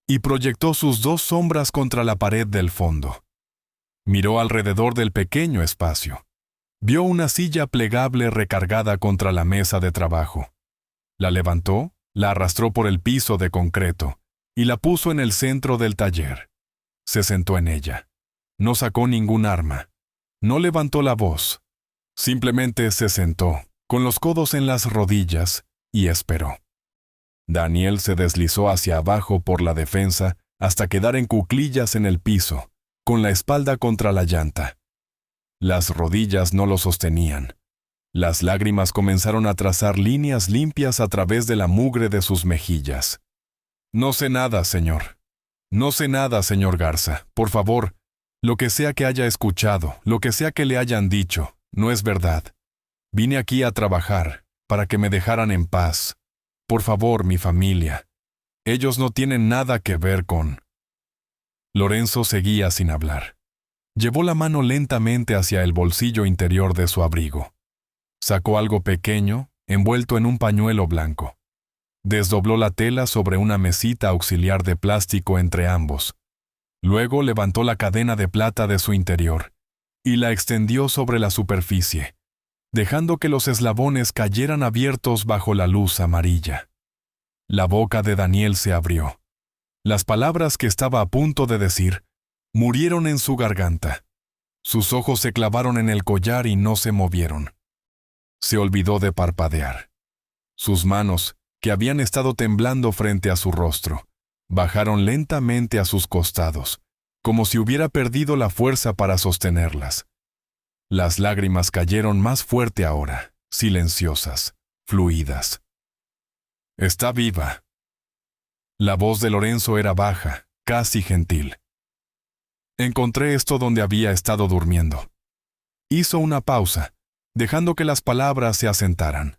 y proyectó sus 2 sombras contra la pared del fondo. Miró alrededor del pequeño espacio. Vio una silla plegable recargada contra la mesa de trabajo. La levantó, la arrastró por el piso de concreto y la puso en el centro del taller. Se sentó en ella. No sacó ningún arma. No levantó la voz. Simplemente se sentó, con los codos en las rodillas, y esperó. Daniel se deslizó hacia abajo por la defensa hasta quedar en cuclillas en el piso, con la espalda contra la llanta. Las rodillas no lo sostenían. Las lágrimas comenzaron a trazar líneas limpias a través de la mugre de sus mejillas. «No sé nada, señor. No sé nada, señor Garza. Por favor, lo que sea que haya escuchado, lo que sea que le hayan dicho, no es verdad. Vine aquí a trabajar, para que me dejaran en paz. Por favor, mi familia. Ellos no tienen nada que ver con...» Lorenzo seguía sin hablar. Llevó la mano lentamente hacia el bolsillo interior de su abrigo. Sacó algo pequeño, envuelto en un pañuelo blanco. Desdobló la tela sobre una mesita auxiliar de plástico entre ambos. Luego levantó la cadena de plata de su interior y la extendió sobre la superficie, dejando que los eslabones cayeran abiertos bajo la luz amarilla. La boca de Daniel se abrió. Las palabras que estaba a punto de decir murieron en su garganta. Sus ojos se clavaron en el collar y no se movieron. Se olvidó de parpadear. Sus manos, que habían estado temblando frente a su rostro, bajaron lentamente a sus costados, como si hubiera perdido la fuerza para sostenerlas. Las lágrimas cayeron más fuerte ahora, silenciosas, fluidas. «Está viva». La voz de Lorenzo era baja, casi gentil. «Encontré esto donde había estado durmiendo». Hizo una pausa, dejando que las palabras se asentaran.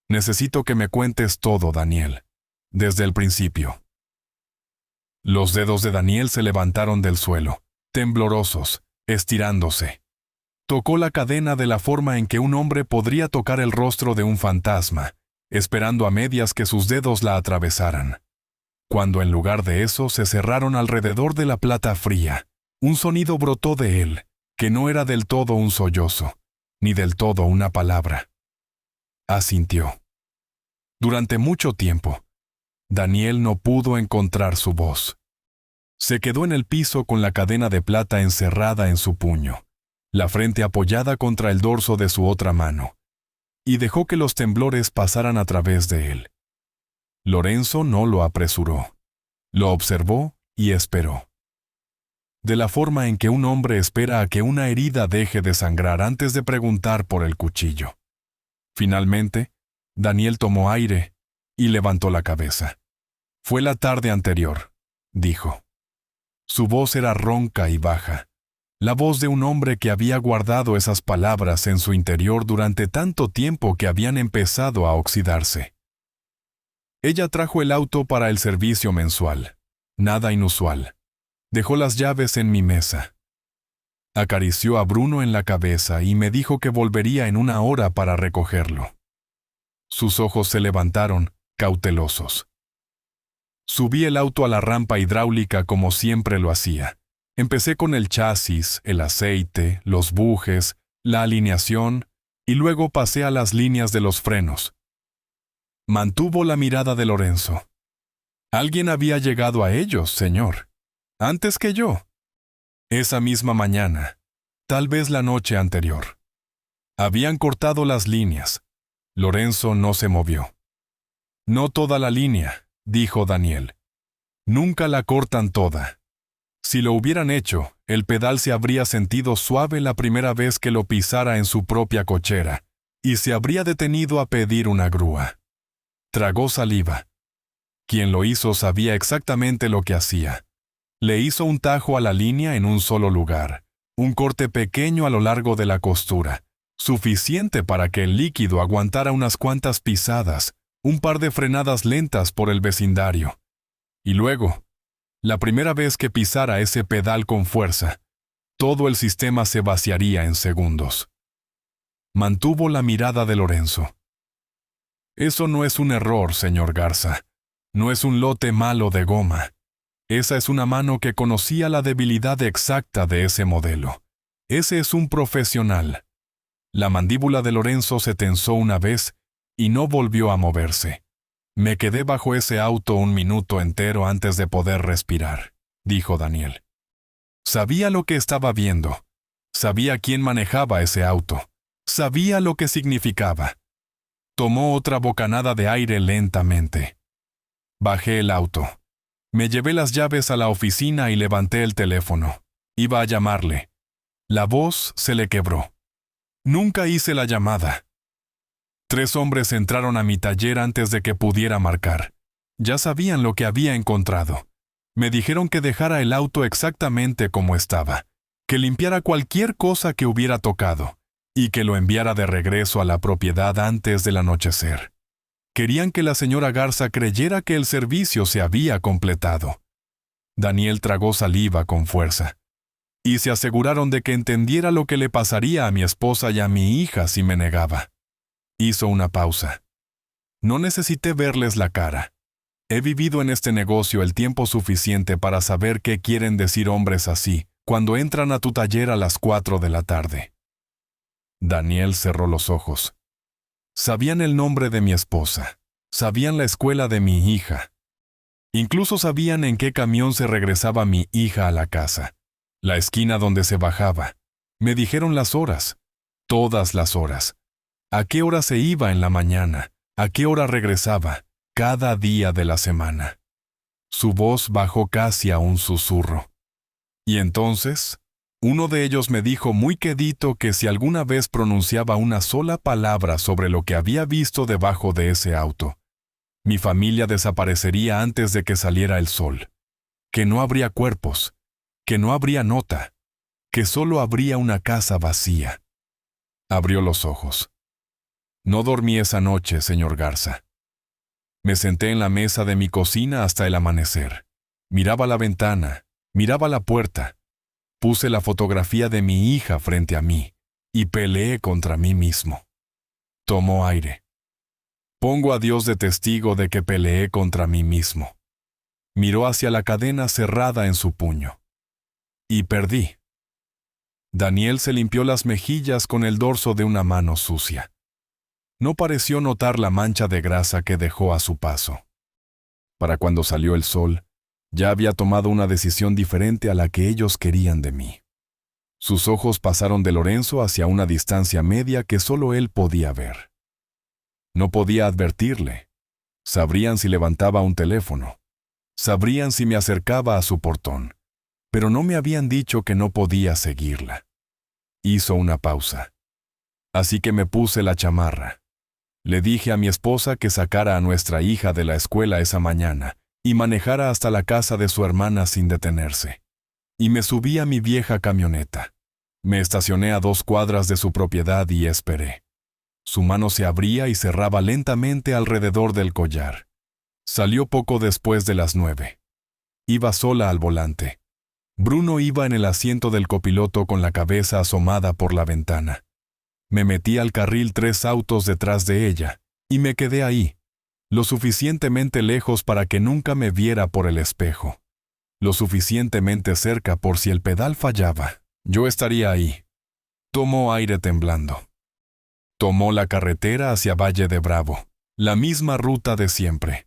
«Necesito que me cuentes todo, Daniel, desde el principio». Los dedos de Daniel se levantaron del suelo, temblorosos, estirándose. Tocó la cadena de la forma en que un hombre podría tocar el rostro de un fantasma, esperando a medias que sus dedos la atravesaran. Cuando en lugar de eso se cerraron alrededor de la plata fría, un sonido brotó de él, que no era del todo un sollozo, ni del todo una palabra. Asintió. Durante mucho tiempo, Daniel no pudo encontrar su voz. Se quedó en el piso con la cadena de plata encerrada en su puño, la frente apoyada contra el dorso de su otra mano, y dejó que los temblores pasaran a través de él. Lorenzo no lo apresuró. Lo observó y esperó. De la forma en que un hombre espera a que una herida deje de sangrar antes de preguntar por el cuchillo. Finalmente, Daniel tomó aire y levantó la cabeza. Fue la tarde anterior, dijo. Su voz era ronca y baja, la voz de un hombre que había guardado esas palabras en su interior durante tanto tiempo que habían empezado a oxidarse. Ella trajo el auto para el servicio mensual. Nada inusual. Dejó las llaves en mi mesa. Acarició a Bruno en la cabeza y me dijo que volvería en una hora para recogerlo. Sus ojos se levantaron, cautelosos. Subí el auto a la rampa hidráulica como siempre lo hacía. Empecé con el chasis, el aceite, los bujes, la alineación, y luego pasé a las líneas de los frenos. Mantuvo la mirada de Lorenzo. Alguien había llegado a ellos, señor. Antes que yo. Esa misma mañana, tal vez la noche anterior. Habían cortado las líneas. Lorenzo no se movió. No toda la línea, dijo Daniel. Nunca la cortan toda. Si lo hubieran hecho, el pedal se habría sentido suave la primera vez que lo pisara en su propia cochera, y se habría detenido a pedir una grúa. Tragó saliva. Quien lo hizo sabía exactamente lo que hacía. Le hizo un tajo a la línea en un solo lugar, un corte pequeño a lo largo de la costura, suficiente para que el líquido aguantara unas cuantas pisadas, un par de frenadas lentas por el vecindario. Y luego, la primera vez que pisara ese pedal con fuerza, todo el sistema se vaciaría en segundos. Mantuvo la mirada de Lorenzo. Eso no es un error, señor Garza. No es un lote malo de goma. Esa es una mano que conocía la debilidad exacta de ese modelo. Ese es un profesional. La mandíbula de Lorenzo se tensó una vez y no volvió a moverse. Me quedé bajo ese auto un minuto entero antes de poder respirar, dijo Daniel. Sabía lo que estaba viendo. Sabía quién manejaba ese auto. Sabía lo que significaba. Tomó otra bocanada de aire lentamente. Bajé el auto. Me llevé las llaves a la oficina y levanté el teléfono. Iba a llamarle. La voz se le quebró. Nunca hice la llamada. 3 hombres entraron a mi taller antes de que pudiera marcar. Ya sabían lo que había encontrado. Me dijeron que dejara el auto exactamente como estaba, que limpiara cualquier cosa que hubiera tocado, y que lo enviara de regreso a la propiedad antes del anochecer. Querían que la señora Garza creyera que el servicio se había completado. Daniel tragó saliva con fuerza. Y se aseguraron de que entendiera lo que le pasaría a mi esposa y a mi hija si me negaba. Hizo una pausa. No necesité verles la cara. He vivido en este negocio el tiempo suficiente para saber qué quieren decir hombres así cuando entran a tu taller a las 4 de la tarde. Daniel cerró los ojos. Sabían el nombre de mi esposa. Sabían la escuela de mi hija. Incluso sabían en qué camión se regresaba mi hija a la casa. La esquina donde se bajaba. Me dijeron las horas. Todas las horas. ¿A qué hora se iba en la mañana? ¿A qué hora regresaba? Cada día de la semana. Su voz bajó casi a un susurro. Y entonces, uno de ellos me dijo muy quedito que si alguna vez pronunciaba una sola palabra sobre lo que había visto debajo de ese auto, mi familia desaparecería antes de que saliera el sol. Que no habría cuerpos, que no habría nota, que solo habría una casa vacía. Abrió los ojos. No dormí esa noche, señor Garza. Me senté en la mesa de mi cocina hasta el amanecer. Miraba la ventana, miraba la puerta. Puse la fotografía de mi hija frente a mí y peleé contra mí mismo. Tomó aire. Pongo a Dios de testigo de que peleé contra mí mismo. Miró hacia la cadena cerrada en su puño. Y perdí. Daniel se limpió las mejillas con el dorso de una mano sucia. No pareció notar la mancha de grasa que dejó a su paso. Para cuando salió el sol, ya había tomado una decisión diferente a la que ellos querían de mí. Sus ojos pasaron de Lorenzo hacia una distancia media que solo él podía ver. No podía advertirle. Sabrían si levantaba un teléfono. Sabrían si me acercaba a su portón. Pero no me habían dicho que no podía seguirla. Hizo una pausa. Así que me puse la chamarra. Le dije a mi esposa que sacara a nuestra hija de la escuela esa mañana y manejara hasta la casa de su hermana sin detenerse. Y me subí a mi vieja camioneta. Me estacioné a 2 cuadras de su propiedad y esperé. Su mano se abría y cerraba lentamente alrededor del collar. Salió poco después de las 9. Iba sola al volante. Bruno iba en el asiento del copiloto con la cabeza asomada por la ventana. Me metí al carril 3 autos detrás de ella, y me quedé ahí, lo suficientemente lejos para que nunca me viera por el espejo. Lo suficientemente cerca por si el pedal fallaba, yo estaría ahí. Tomó aire temblando. Tomó la carretera hacia Valle de Bravo, la misma ruta de siempre.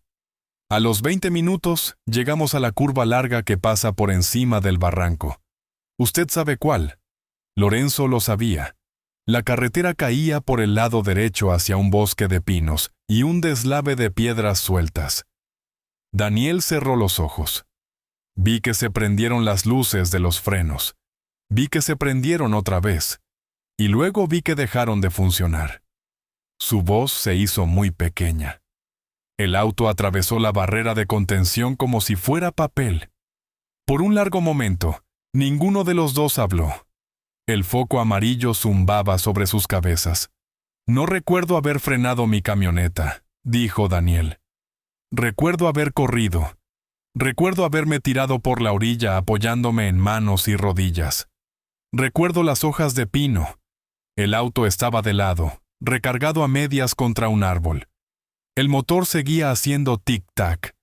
A los 20 minutos, llegamos a la curva larga que pasa por encima del barranco. ¿Usted sabe cuál? Lorenzo lo sabía. La carretera caía por el lado derecho hacia un bosque de pinos y un deslave de piedras sueltas. Daniel cerró los ojos. Vi que se prendieron las luces de los frenos. Vi que se prendieron otra vez. Y luego vi que dejaron de funcionar. Su voz se hizo muy pequeña. El auto atravesó la barrera de contención como si fuera papel. Por un largo momento, ninguno de los dos habló. El foco amarillo zumbaba sobre sus cabezas. No recuerdo haber frenado mi camioneta, dijo Daniel. Recuerdo haber corrido. Recuerdo haberme tirado por la orilla apoyándome en manos y rodillas. Recuerdo las hojas de pino. El auto estaba de lado, recargado a medias contra un árbol. El motor seguía haciendo tic-tac.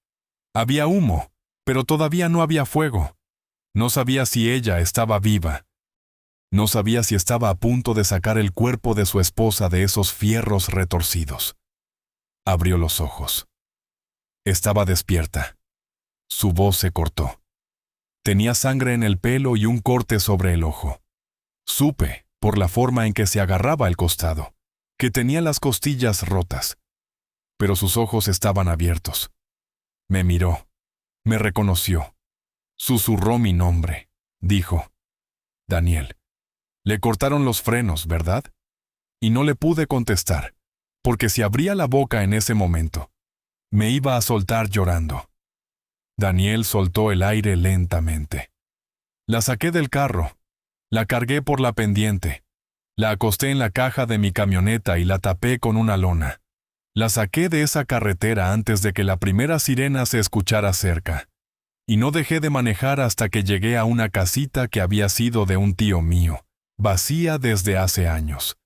Había humo, pero todavía no había fuego. No sabía si ella estaba viva. No sabía si estaba a punto de sacar el cuerpo de su esposa de esos fierros retorcidos. Abrió los ojos. Estaba despierta. Su voz se cortó. Tenía sangre en el pelo y un corte sobre el ojo. Supe, por la forma en que se agarraba el costado, que tenía las costillas rotas. Pero sus ojos estaban abiertos. Me miró. Me reconoció. Susurró mi nombre. Dijo: Daniel. Le cortaron los frenos, ¿verdad? Y no le pude contestar, porque si abría la boca en ese momento, me iba a soltar llorando. Daniel soltó el aire lentamente. La saqué del carro. La cargué por la pendiente. La acosté en la caja de mi camioneta y la tapé con una lona. La saqué de esa carretera antes de que la primera sirena se escuchara cerca. Y no dejé de manejar hasta que llegué a una casita que había sido de un tío mío, vacía desde hace años.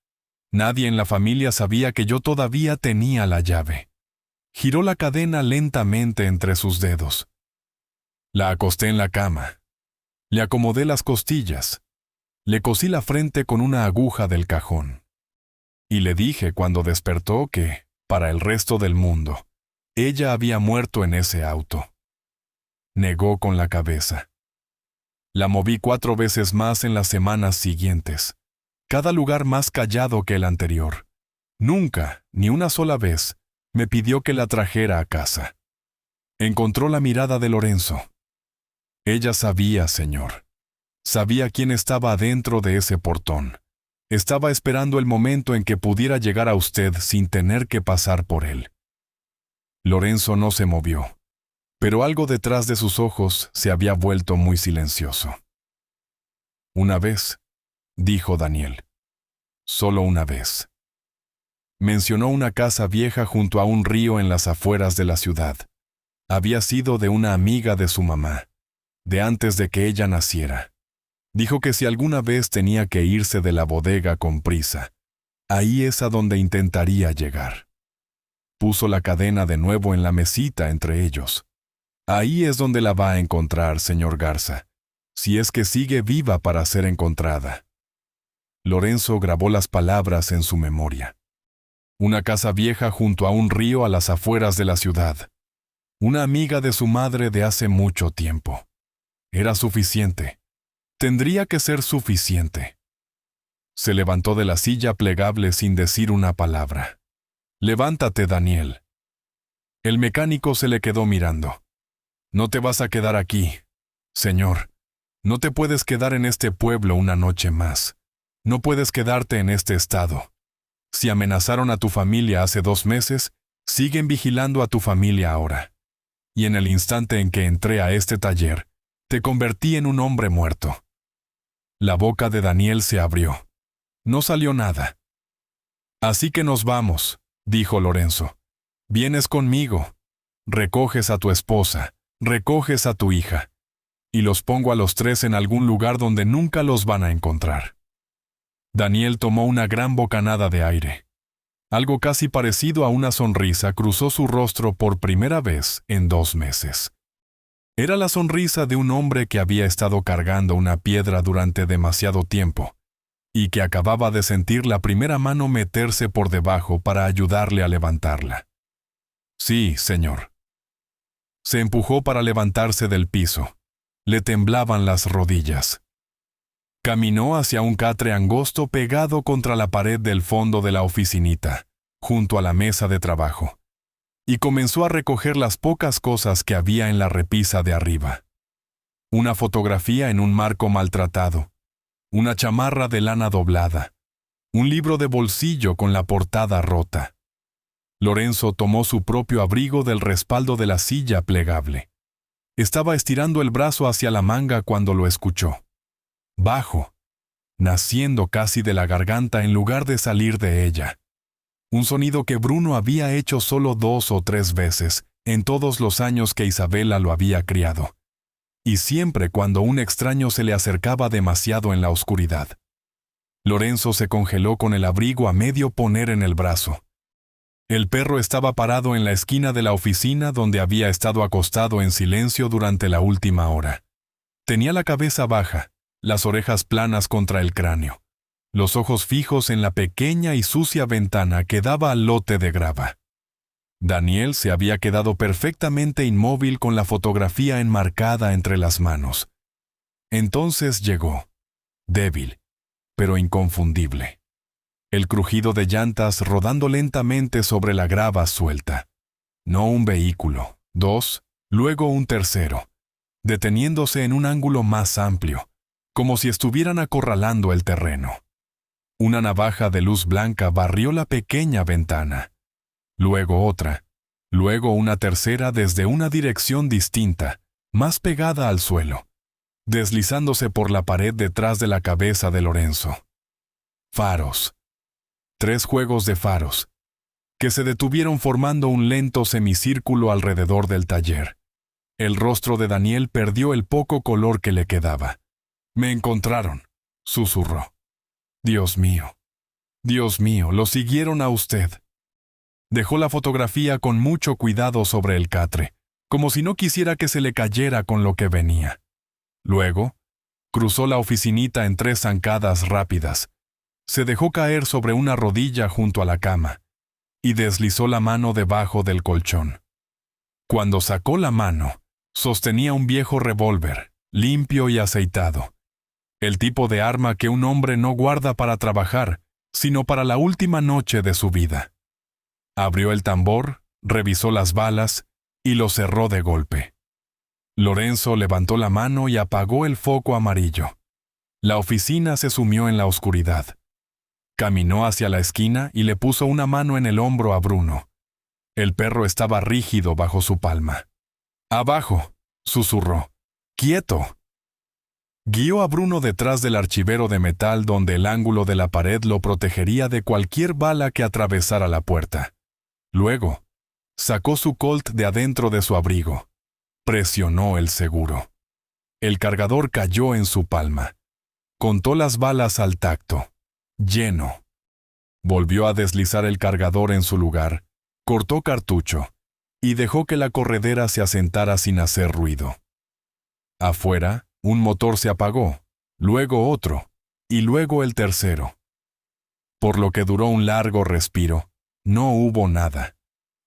Nadie en la familia sabía que yo todavía tenía la llave. Giró la cadena lentamente entre sus dedos. La acosté en la cama. Le acomodé las costillas. Le cosí la frente con una aguja del cajón. Y le dije cuando despertó que, para el resto del mundo, ella había muerto en ese auto. Negó con la cabeza. La moví 4 veces más en las semanas siguientes, cada lugar más callado que el anterior. Nunca, ni una sola vez, me pidió que la trajera a casa. Encontró la mirada de Lorenzo. Ella sabía, señor. Sabía quién estaba adentro de ese portón. Estaba esperando el momento en que pudiera llegar a usted sin tener que pasar por él. Lorenzo no se movió, pero algo detrás de sus ojos se había vuelto muy silencioso. Una vez, dijo Daniel. Solo una vez. Mencionó una casa vieja junto a un río en las afueras de la ciudad. Había sido de una amiga de su mamá, de antes de que ella naciera. Dijo que si alguna vez tenía que irse de la bodega con prisa, ahí es a donde intentaría llegar. Puso la cadena de nuevo en la mesita entre ellos. Ahí es donde la va a encontrar, señor Garza, si es que sigue viva para ser encontrada. Lorenzo grabó las palabras en su memoria. Una casa vieja junto a un río a las afueras de la ciudad. Una amiga de su madre de hace mucho tiempo. Era suficiente. Tendría que ser suficiente. Se levantó de la silla plegable sin decir una palabra. «Levántate, Daniel». El mecánico se le quedó mirando. «No te vas a quedar aquí, señor. No te puedes quedar en este pueblo una noche más. No puedes quedarte en este estado. Si amenazaron a tu familia hace 2 meses, siguen vigilando a tu familia ahora. Y en el instante en que entré a este taller, te convertí en un hombre muerto». La boca de Daniel se abrió. No salió nada. «Así que nos vamos», dijo Lorenzo. «Vienes conmigo. Recoges a tu esposa, recoges a tu hija. Y los pongo a los 3 en algún lugar donde nunca los van a encontrar». Daniel tomó una gran bocanada de aire. Algo casi parecido a una sonrisa cruzó su rostro por primera vez en 2 meses. Era la sonrisa de un hombre que había estado cargando una piedra durante demasiado tiempo y que acababa de sentir la primera mano meterse por debajo para ayudarle a levantarla. «Sí, señor». Se empujó para levantarse del piso. Le temblaban las rodillas. Caminó hacia un catre angosto pegado contra la pared del fondo de la oficinita, junto a la mesa de trabajo, y comenzó a recoger las pocas cosas que había en la repisa de arriba. Una fotografía en un marco maltratado, una chamarra de lana doblada, un libro de bolsillo con la portada rota. Lorenzo tomó su propio abrigo del respaldo de la silla plegable. Estaba estirando el brazo hacia la manga cuando lo escuchó. Bajo, naciendo casi de la garganta en lugar de salir de ella. Un sonido que Bruno había hecho solo 2 o 3 veces en todos los años que Isabela lo había criado. Y siempre cuando un extraño se le acercaba demasiado en la oscuridad. Lorenzo se congeló con el abrigo a medio poner en el brazo. El perro estaba parado en la esquina de la oficina donde había estado acostado en silencio durante la última hora. Tenía la cabeza baja, las orejas planas contra el cráneo, los ojos fijos en la pequeña y sucia ventana que daba al lote de grava. Daniel se había quedado perfectamente inmóvil con la fotografía enmarcada entre las manos. Entonces llegó, débil, pero inconfundible. El crujido de llantas rodando lentamente sobre la grava suelta. No un vehículo, 2, luego un tercero, deteniéndose en un ángulo más amplio, como si estuvieran acorralando el terreno. Una navaja de luz blanca barrió la pequeña ventana. Luego otra, luego una tercera desde una dirección distinta, más pegada al suelo, deslizándose por la pared detrás de la cabeza de Lorenzo. Faros. 3 juegos de faros, que se detuvieron formando un lento semicírculo alrededor del taller. El rostro de Daniel perdió el poco color que le quedaba. «Me encontraron», susurró. Dios mío, lo siguieron a usted». Dejó la fotografía con mucho cuidado sobre el catre, como si no quisiera que se le cayera con lo que venía. Luego, cruzó la oficinita en 3 zancadas rápidas. Se dejó caer sobre una rodilla junto a la cama y deslizó la mano debajo del colchón. Cuando sacó la mano, sostenía un viejo revólver, limpio y aceitado. El tipo de arma que un hombre no guarda para trabajar, sino para la última noche de su vida. Abrió el tambor, revisó las balas y lo cerró de golpe. Lorenzo levantó la mano y apagó el foco amarillo. La oficina se sumió en la oscuridad. Caminó hacia la esquina y le puso una mano en el hombro a Bruno. El perro estaba rígido bajo su palma. «Abajo», susurró. «Quieto». Guió a Bruno detrás del archivero de metal donde el ángulo de la pared lo protegería de cualquier bala que atravesara la puerta. Luego, sacó su Colt de adentro de su abrigo. Presionó el seguro. El cargador cayó en su palma. Contó las balas al tacto. Lleno. Volvió a deslizar el cargador en su lugar, cortó cartucho y dejó que la corredera se asentara sin hacer ruido. Afuera, un motor se apagó, luego otro, y luego el tercero. Por lo que duró un largo respiro, no hubo nada.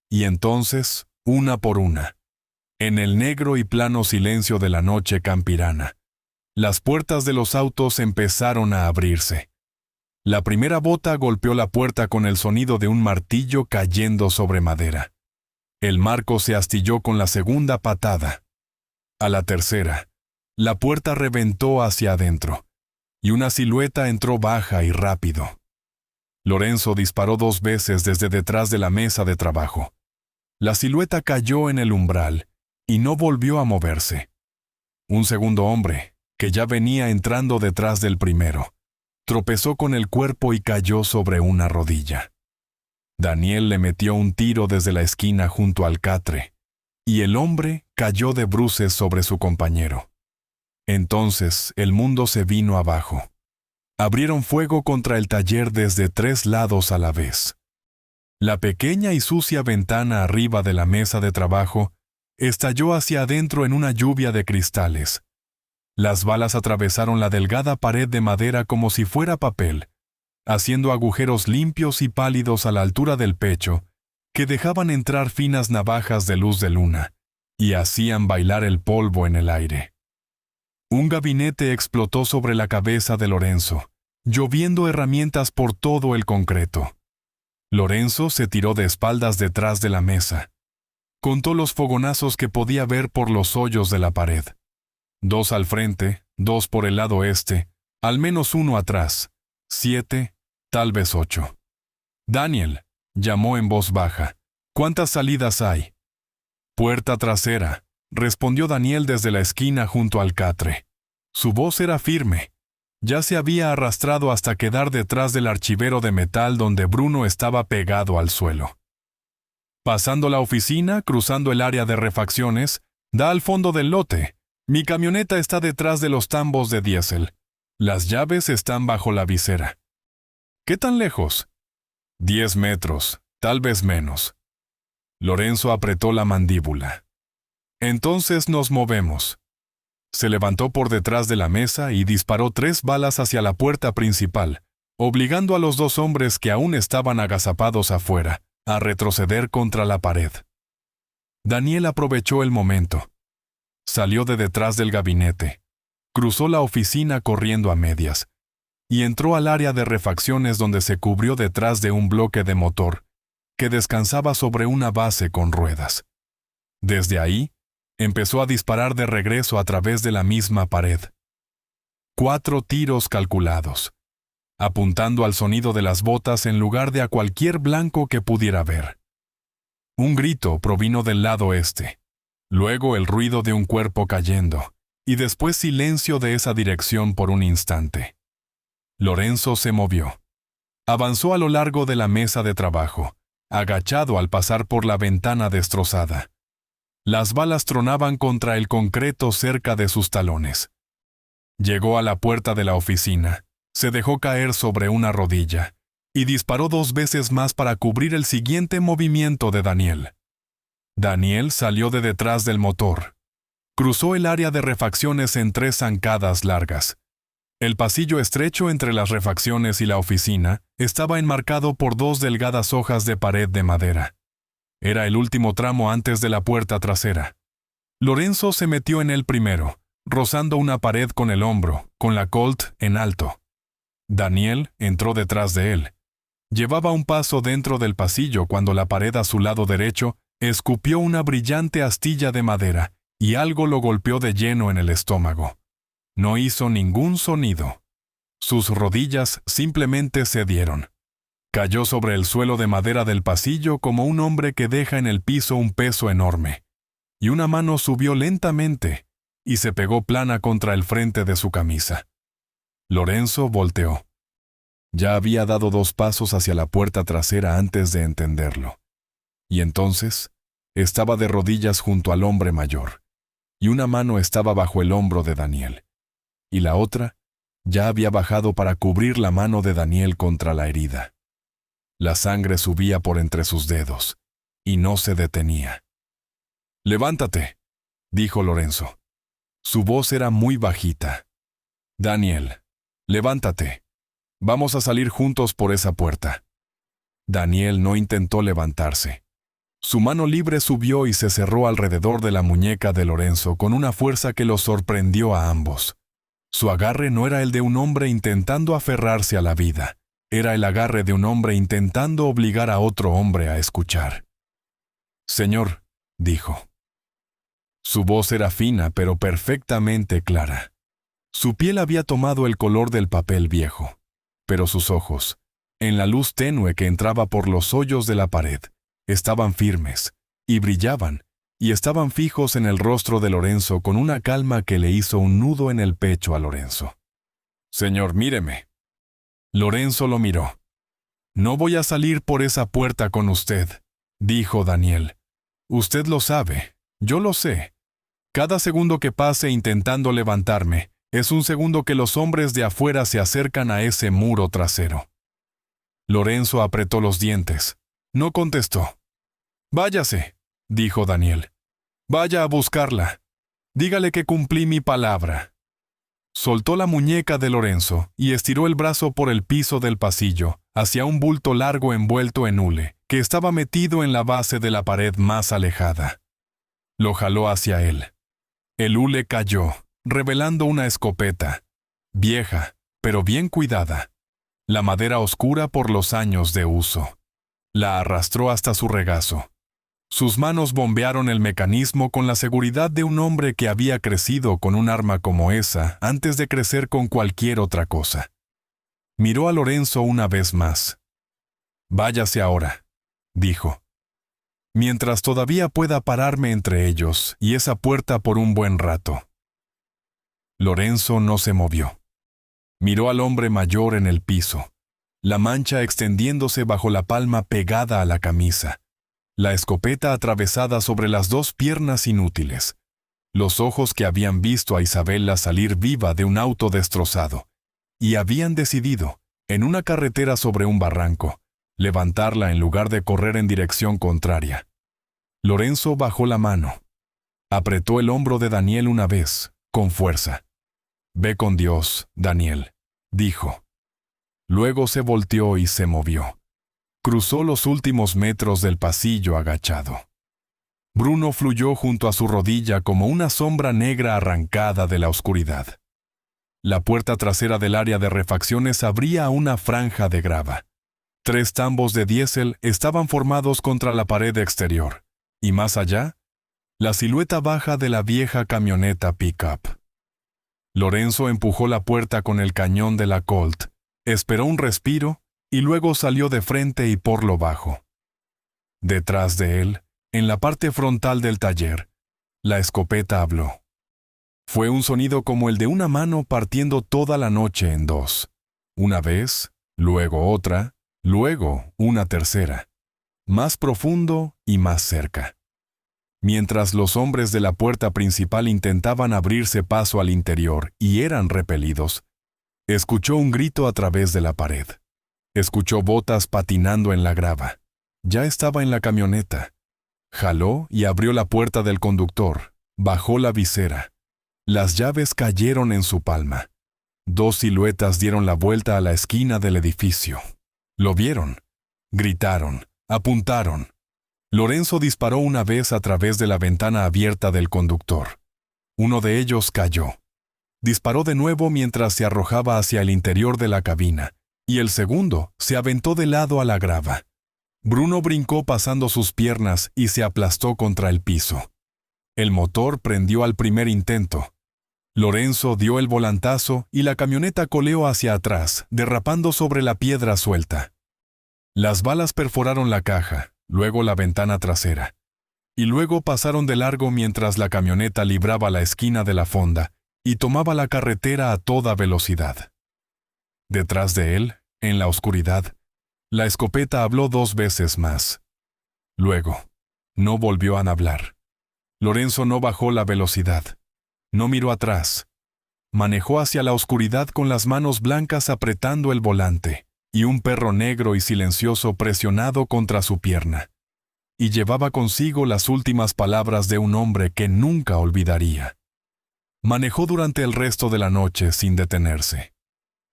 Y entonces, una por una, en el negro y plano silencio de la noche campirana, las puertas de los autos empezaron a abrirse. La primera bota golpeó la puerta con el sonido de un martillo cayendo sobre madera. El marco se astilló con la segunda patada. A la tercera, la puerta reventó hacia adentro, y una silueta entró baja y rápido. Lorenzo disparó 2 veces desde detrás de la mesa de trabajo. La silueta cayó en el umbral y no volvió a moverse. Un segundo hombre, que ya venía entrando detrás del primero, tropezó con el cuerpo y cayó sobre una rodilla. Daniel le metió un tiro desde la esquina junto al catre, y el hombre cayó de bruces sobre su compañero. Entonces el mundo se vino abajo. Abrieron fuego contra el taller desde 3 lados a la vez. La pequeña y sucia ventana arriba de la mesa de trabajo estalló hacia adentro en una lluvia de cristales. Las balas atravesaron la delgada pared de madera como si fuera papel, haciendo agujeros limpios y pálidos a la altura del pecho, que dejaban entrar finas navajas de luz de luna, y hacían bailar el polvo en el aire. Un gabinete explotó sobre la cabeza de Lorenzo, lloviendo herramientas por todo el concreto. Lorenzo se tiró de espaldas detrás de la mesa. Contó los fogonazos que podía ver por los hoyos de la pared. 2 al frente, 2 por el lado este, al menos 1 atrás, 7, tal vez 8. Daniel, llamó en voz baja. ¿Cuántas salidas hay? Puerta trasera, respondió Daniel desde la esquina junto al catre. Su voz era firme. Ya se había arrastrado hasta quedar detrás del archivero de metal donde Bruno estaba pegado al suelo. Pasando la oficina, cruzando el área de refacciones, da al fondo del lote. Mi camioneta está detrás de los tambos de diésel. Las llaves están bajo la visera. ¿Qué tan lejos? 10 metros, tal vez menos. Lorenzo apretó la mandíbula. Entonces nos movemos. Se levantó por detrás de la mesa y disparó 3 balas hacia la puerta principal, obligando a los 2 hombres que aún estaban agazapados afuera a retroceder contra la pared. Daniel aprovechó el momento. Salió de detrás del gabinete, cruzó la oficina corriendo a medias, y entró al área de refacciones donde se cubrió detrás de un bloque de motor que descansaba sobre una base con ruedas. Desde ahí, empezó a disparar de regreso a través de la misma pared. 4 tiros calculados, apuntando al sonido de las botas en lugar de a cualquier blanco que pudiera ver. Un grito provino del lado este. Luego el ruido de un cuerpo cayendo, y después silencio de esa dirección por un instante. Lorenzo se movió. Avanzó a lo largo de la mesa de trabajo, agachado al pasar por la ventana destrozada. Las balas tronaban contra el concreto cerca de sus talones. Llegó a la puerta de la oficina, se dejó caer sobre una rodilla, y disparó 2 veces más para cubrir el siguiente movimiento de Daniel. Daniel salió de detrás del motor. Cruzó el área de refacciones en 3 zancadas largas. El pasillo estrecho entre las refacciones y la oficina estaba enmarcado por 2 delgadas hojas de pared de madera. Era el último tramo antes de la puerta trasera. Lorenzo se metió en él primero, rozando una pared con el hombro, con la Colt en alto. Daniel entró detrás de él. Llevaba un paso dentro del pasillo cuando la pared a su lado derecho escupió una brillante astilla de madera y algo lo golpeó de lleno en el estómago. No hizo ningún sonido. Sus rodillas simplemente cedieron. Cayó sobre el suelo de madera del pasillo como un hombre que deja en el piso un peso enorme. Y una mano subió lentamente y se pegó plana contra el frente de su camisa. Lorenzo volteó. Ya había dado 2 pasos hacia la puerta trasera antes de entenderlo. Y entonces, estaba de rodillas junto al hombre mayor, y una mano estaba bajo el hombro de Daniel, y la otra, ya había bajado para cubrir la mano de Daniel contra la herida. La sangre subía por entre sus dedos, y no se detenía. «Levántate», dijo Lorenzo. Su voz era muy bajita. «Daniel, levántate. Vamos a salir juntos por esa puerta». Daniel no intentó levantarse. Su mano libre subió y se cerró alrededor de la muñeca de Lorenzo con una fuerza que los sorprendió a ambos. Su agarre no era el de un hombre intentando aferrarse a la vida, era el agarre de un hombre intentando obligar a otro hombre a escuchar. «Señor», dijo. Su voz era fina pero perfectamente clara. Su piel había tomado el color del papel viejo, pero sus ojos, en la luz tenue que entraba por los hoyos de la pared, estaban firmes, y brillaban, y estaban fijos en el rostro de Lorenzo con una calma que le hizo un nudo en el pecho a Lorenzo. «Señor, míreme». Lorenzo lo miró. «No voy a salir por esa puerta con usted», dijo Daniel. «Usted lo sabe, yo lo sé. Cada segundo que pase intentando levantarme, es un segundo que los hombres de afuera se acercan a ese muro trasero». Lorenzo apretó los dientes. No contestó. «Váyase», dijo Daniel. «Vaya a buscarla. Dígale que cumplí mi palabra». Soltó la muñeca de Lorenzo y estiró el brazo por el piso del pasillo, hacia un bulto largo envuelto en hule, que estaba metido en la base de la pared más alejada. Lo jaló hacia él. El hule cayó, revelando una escopeta, vieja, pero bien cuidada. La madera oscura por los años de uso. La arrastró hasta su regazo. Sus manos bombearon el mecanismo con la seguridad de un hombre que había crecido con un arma como esa antes de crecer con cualquier otra cosa. Miró a Lorenzo una vez más. «Váyase ahora», dijo. «Mientras todavía pueda pararme entre ellos y esa puerta por un buen rato». Lorenzo no se movió. Miró al hombre mayor en el piso, la mancha extendiéndose bajo la palma pegada a la camisa, la escopeta atravesada sobre las dos piernas inútiles, los ojos que habían visto a Isabela salir viva de un auto destrozado, y habían decidido, en una carretera sobre un barranco, levantarla en lugar de correr en dirección contraria. Lorenzo bajó la mano. Apretó el hombro de Daniel una vez, con fuerza. «Ve con Dios, Daniel», dijo. Luego se volteó y se movió. Cruzó los últimos metros del pasillo agachado. Bruno fluyó junto a su rodilla como una sombra negra arrancada de la oscuridad. La puerta trasera del área de refacciones abría a una franja de grava. 3 tambos de diésel estaban formados contra la pared exterior, y más allá, la silueta baja de la vieja camioneta pick-up. Lorenzo empujó la puerta con el cañón de la Colt, esperó un respiro y luego salió de frente y por lo bajo. Detrás de él, en la parte frontal del taller, la escopeta habló. Fue un sonido como el de una mano partiendo toda la noche en 2. Una vez, luego otra, luego una tercera. Más profundo y más cerca. Mientras los hombres de la puerta principal intentaban abrirse paso al interior y eran repelidos, escuchó un grito a través de la pared. Escuchó botas patinando en la grava. Ya estaba en la camioneta. Jaló y abrió la puerta del conductor. Bajó la visera. Las llaves cayeron en su palma. 2 siluetas dieron la vuelta a la esquina del edificio. Lo vieron. Gritaron. Apuntaron. Lorenzo disparó una vez a través de la ventana abierta del conductor. Uno de ellos cayó. Disparó de nuevo mientras se arrojaba hacia el interior de la cabina, y el segundo se aventó de lado a la grava. Bruno brincó pasando sus piernas y se aplastó contra el piso. El motor prendió al primer intento. Lorenzo dio el volantazo y la camioneta coleó hacia atrás, derrapando sobre la piedra suelta. Las balas perforaron la caja, luego la ventana trasera, y luego pasaron de largo mientras la camioneta libraba la esquina de la fonda y tomaba la carretera a toda velocidad. Detrás de él, en la oscuridad, la escopeta habló 2 veces más. Luego, no volvió a hablar. Lorenzo no bajó la velocidad. No miró atrás. Manejó hacia la oscuridad con las manos blancas apretando el volante, y un perro negro y silencioso presionado contra su pierna. Y llevaba consigo las últimas palabras de un hombre que nunca olvidaría. Manejó durante el resto de la noche sin detenerse.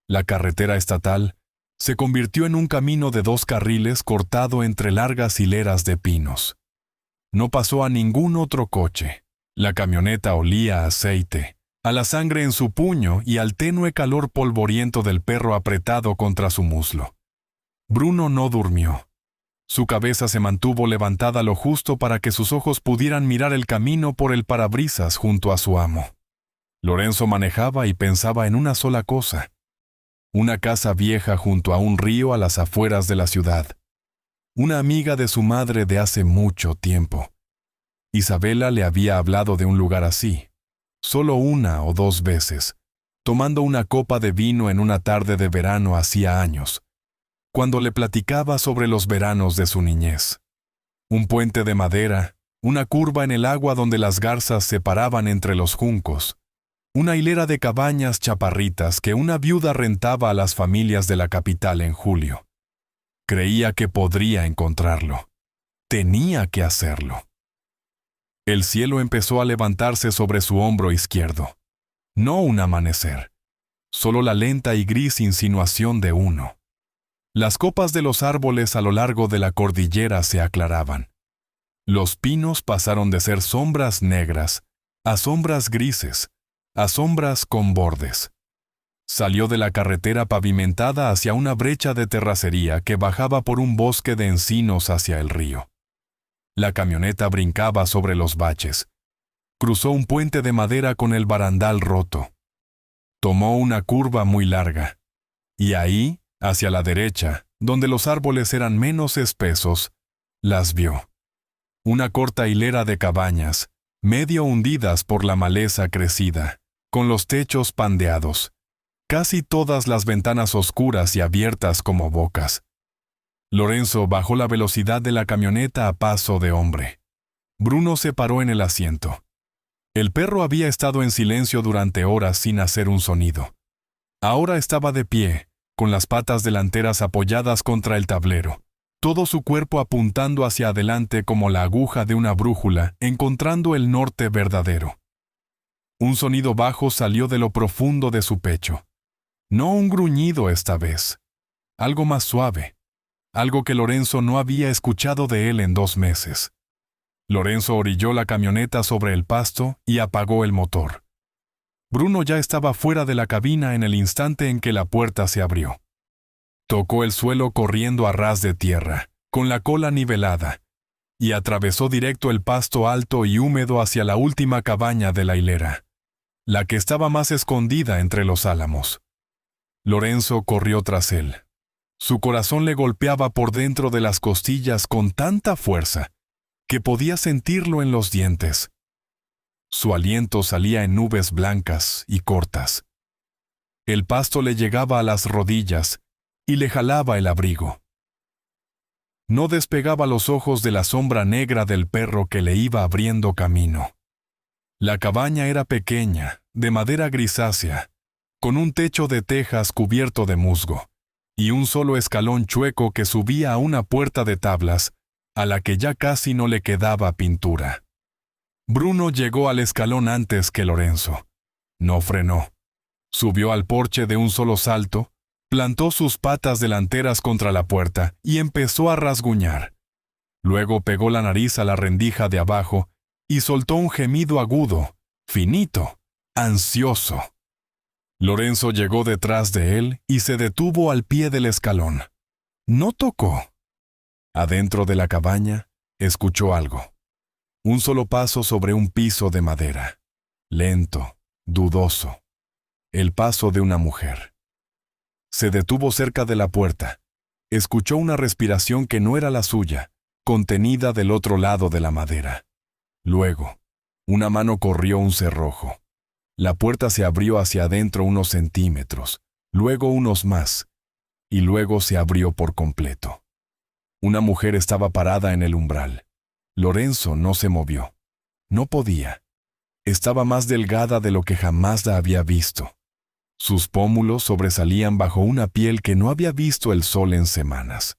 La carretera estatal se convirtió en un camino de 2 carriles cortado entre largas hileras de pinos. No pasó a ningún otro coche. La camioneta olía a aceite, a la sangre en su puño y al tenue calor polvoriento del perro apretado contra su muslo. Bruno no durmió. Su cabeza se mantuvo levantada lo justo para que sus ojos pudieran mirar el camino por el parabrisas junto a su amo. Lorenzo manejaba y pensaba en una sola cosa: una casa vieja junto a un río a las afueras de la ciudad. Una amiga de su madre de hace mucho tiempo. Isabela le había hablado de un lugar así, solo 1 o 2 veces, tomando una copa de vino en una tarde de verano hacía años, cuando le platicaba sobre los veranos de su niñez. Un puente de madera, una curva en el agua donde las garzas se paraban entre los juncos, una hilera de cabañas chaparritas que una viuda rentaba a las familias de la capital en julio. Creía que podría encontrarlo. Tenía que hacerlo. El cielo empezó a levantarse sobre su hombro izquierdo. No un amanecer, solo la lenta y gris insinuación de uno. Las copas de los árboles a lo largo de la cordillera se aclaraban. Los pinos pasaron de ser sombras negras a sombras grises, a sombras con bordes. Salió de la carretera pavimentada hacia una brecha de terracería que bajaba por un bosque de encinos hacia el río. La camioneta brincaba sobre los baches. Cruzó un puente de madera con el barandal roto. Tomó una curva muy larga. Y ahí, hacia la derecha, donde los árboles eran menos espesos, las vio. Una corta hilera de cabañas, medio hundidas por la maleza crecida, con los techos pandeados. Casi todas las ventanas oscuras y abiertas como bocas. Lorenzo bajó la velocidad de la camioneta a paso de hombre. Bruno se paró en el asiento. El perro había estado en silencio durante horas sin hacer un sonido. Ahora estaba de pie, con las patas delanteras apoyadas contra el tablero, todo su cuerpo apuntando hacia adelante como la aguja de una brújula, encontrando el norte verdadero. Un sonido bajo salió de lo profundo de su pecho. No un gruñido esta vez. Algo más suave. Algo que Lorenzo no había escuchado de él en 2 meses. Lorenzo orilló la camioneta sobre el pasto y apagó el motor. Bruno ya estaba fuera de la cabina en el instante en que la puerta se abrió. Tocó el suelo corriendo a ras de tierra, con la cola nivelada, y atravesó directo el pasto alto y húmedo hacia la última cabaña de la hilera, la que estaba más escondida entre los álamos. Lorenzo corrió tras él. Su corazón le golpeaba por dentro de las costillas con tanta fuerza que podía sentirlo en los dientes. Su aliento salía en nubes blancas y cortas. El pasto le llegaba a las rodillas y le jalaba el abrigo. No despegaba los ojos de la sombra negra del perro que le iba abriendo camino. La cabaña era pequeña, de madera grisácea, con un techo de tejas cubierto de musgo, y un solo escalón chueco que subía a una puerta de tablas, a la que ya casi no le quedaba pintura. Bruno llegó al escalón antes que Lorenzo. No frenó. Subió al porche de un solo salto, plantó sus patas delanteras contra la puerta y empezó a rasguñar. Luego pegó la nariz a la rendija de abajo y soltó un gemido agudo, finito, ansioso. Lorenzo llegó detrás de él y se detuvo al pie del escalón. No tocó. Adentro de la cabaña, escuchó algo. Un solo paso sobre un piso de madera. Lento, dudoso. El paso de una mujer. Se detuvo cerca de la puerta. Escuchó una respiración que no era la suya, contenida del otro lado de la madera. Luego, una mano corrió un cerrojo. La puerta se abrió hacia adentro unos centímetros, luego unos más, y luego se abrió por completo. Una mujer estaba parada en el umbral. Lorenzo no se movió. No podía. estaba más delgada de lo que jamás la había visto. Sus pómulos sobresalían bajo una piel que no había visto el sol en semanas.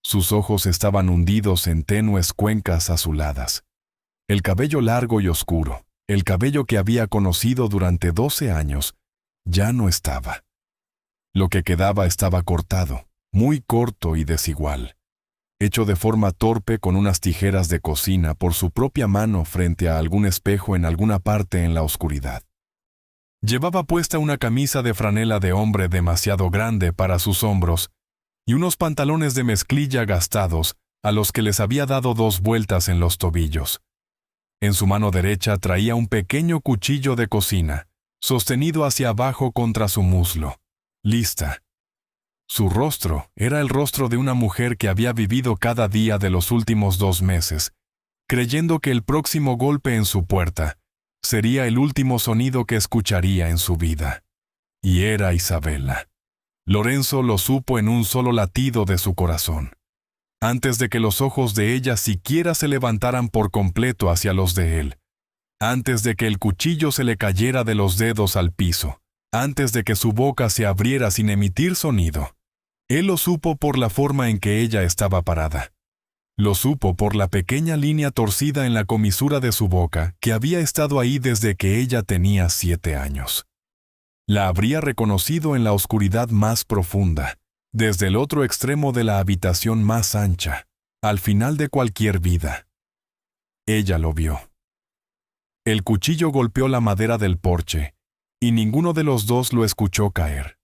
Sus ojos estaban hundidos en tenues cuencas azuladas. El cabello largo y oscuro, el cabello que había conocido durante 12 años, ya no estaba. Lo que quedaba estaba cortado, muy corto y desigual, hecho de forma torpe con unas tijeras de cocina por su propia mano frente a algún espejo en alguna parte en la oscuridad. Llevaba puesta una camisa de franela de hombre demasiado grande para sus hombros y unos pantalones de mezclilla gastados a los que les había dado 2 vueltas en los tobillos. En su mano derecha traía un pequeño cuchillo de cocina, sostenido hacia abajo contra su muslo, lista. Su rostro era el rostro de una mujer que había vivido cada día de los últimos 2 meses, creyendo que el próximo golpe en su puerta sería el último sonido que escucharía en su vida. Y era Isabela. Lorenzo lo supo en un solo latido de su corazón, antes de que los ojos de ella siquiera se levantaran por completo hacia los de él, antes de que el cuchillo se le cayera de los dedos al piso, antes de que su boca se abriera sin emitir sonido. Él lo supo por la forma en que ella estaba parada. Lo supo por la pequeña línea torcida en la comisura de su boca que había estado ahí desde que ella tenía 7 años. La habría reconocido en la oscuridad más profunda, desde el otro extremo de la habitación más ancha, al final de cualquier vida. Ella lo vio. El cuchillo golpeó la madera del porche, y ninguno de los dos lo escuchó caer.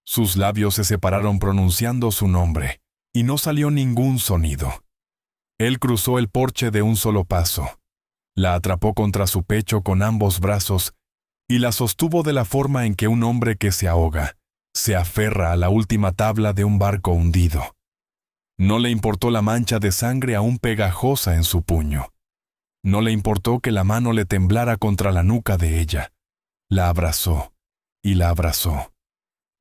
Sus labios se separaron pronunciando su nombre, y no salió ningún sonido. Él cruzó el porche de un solo paso. La atrapó contra su pecho con ambos brazos y la sostuvo de la forma en que un hombre que se ahoga se aferra a la última tabla de un barco hundido. No le importó la mancha de sangre aún pegajosa en su puño. No le importó que la mano le temblara contra la nuca de ella. La abrazó y la abrazó.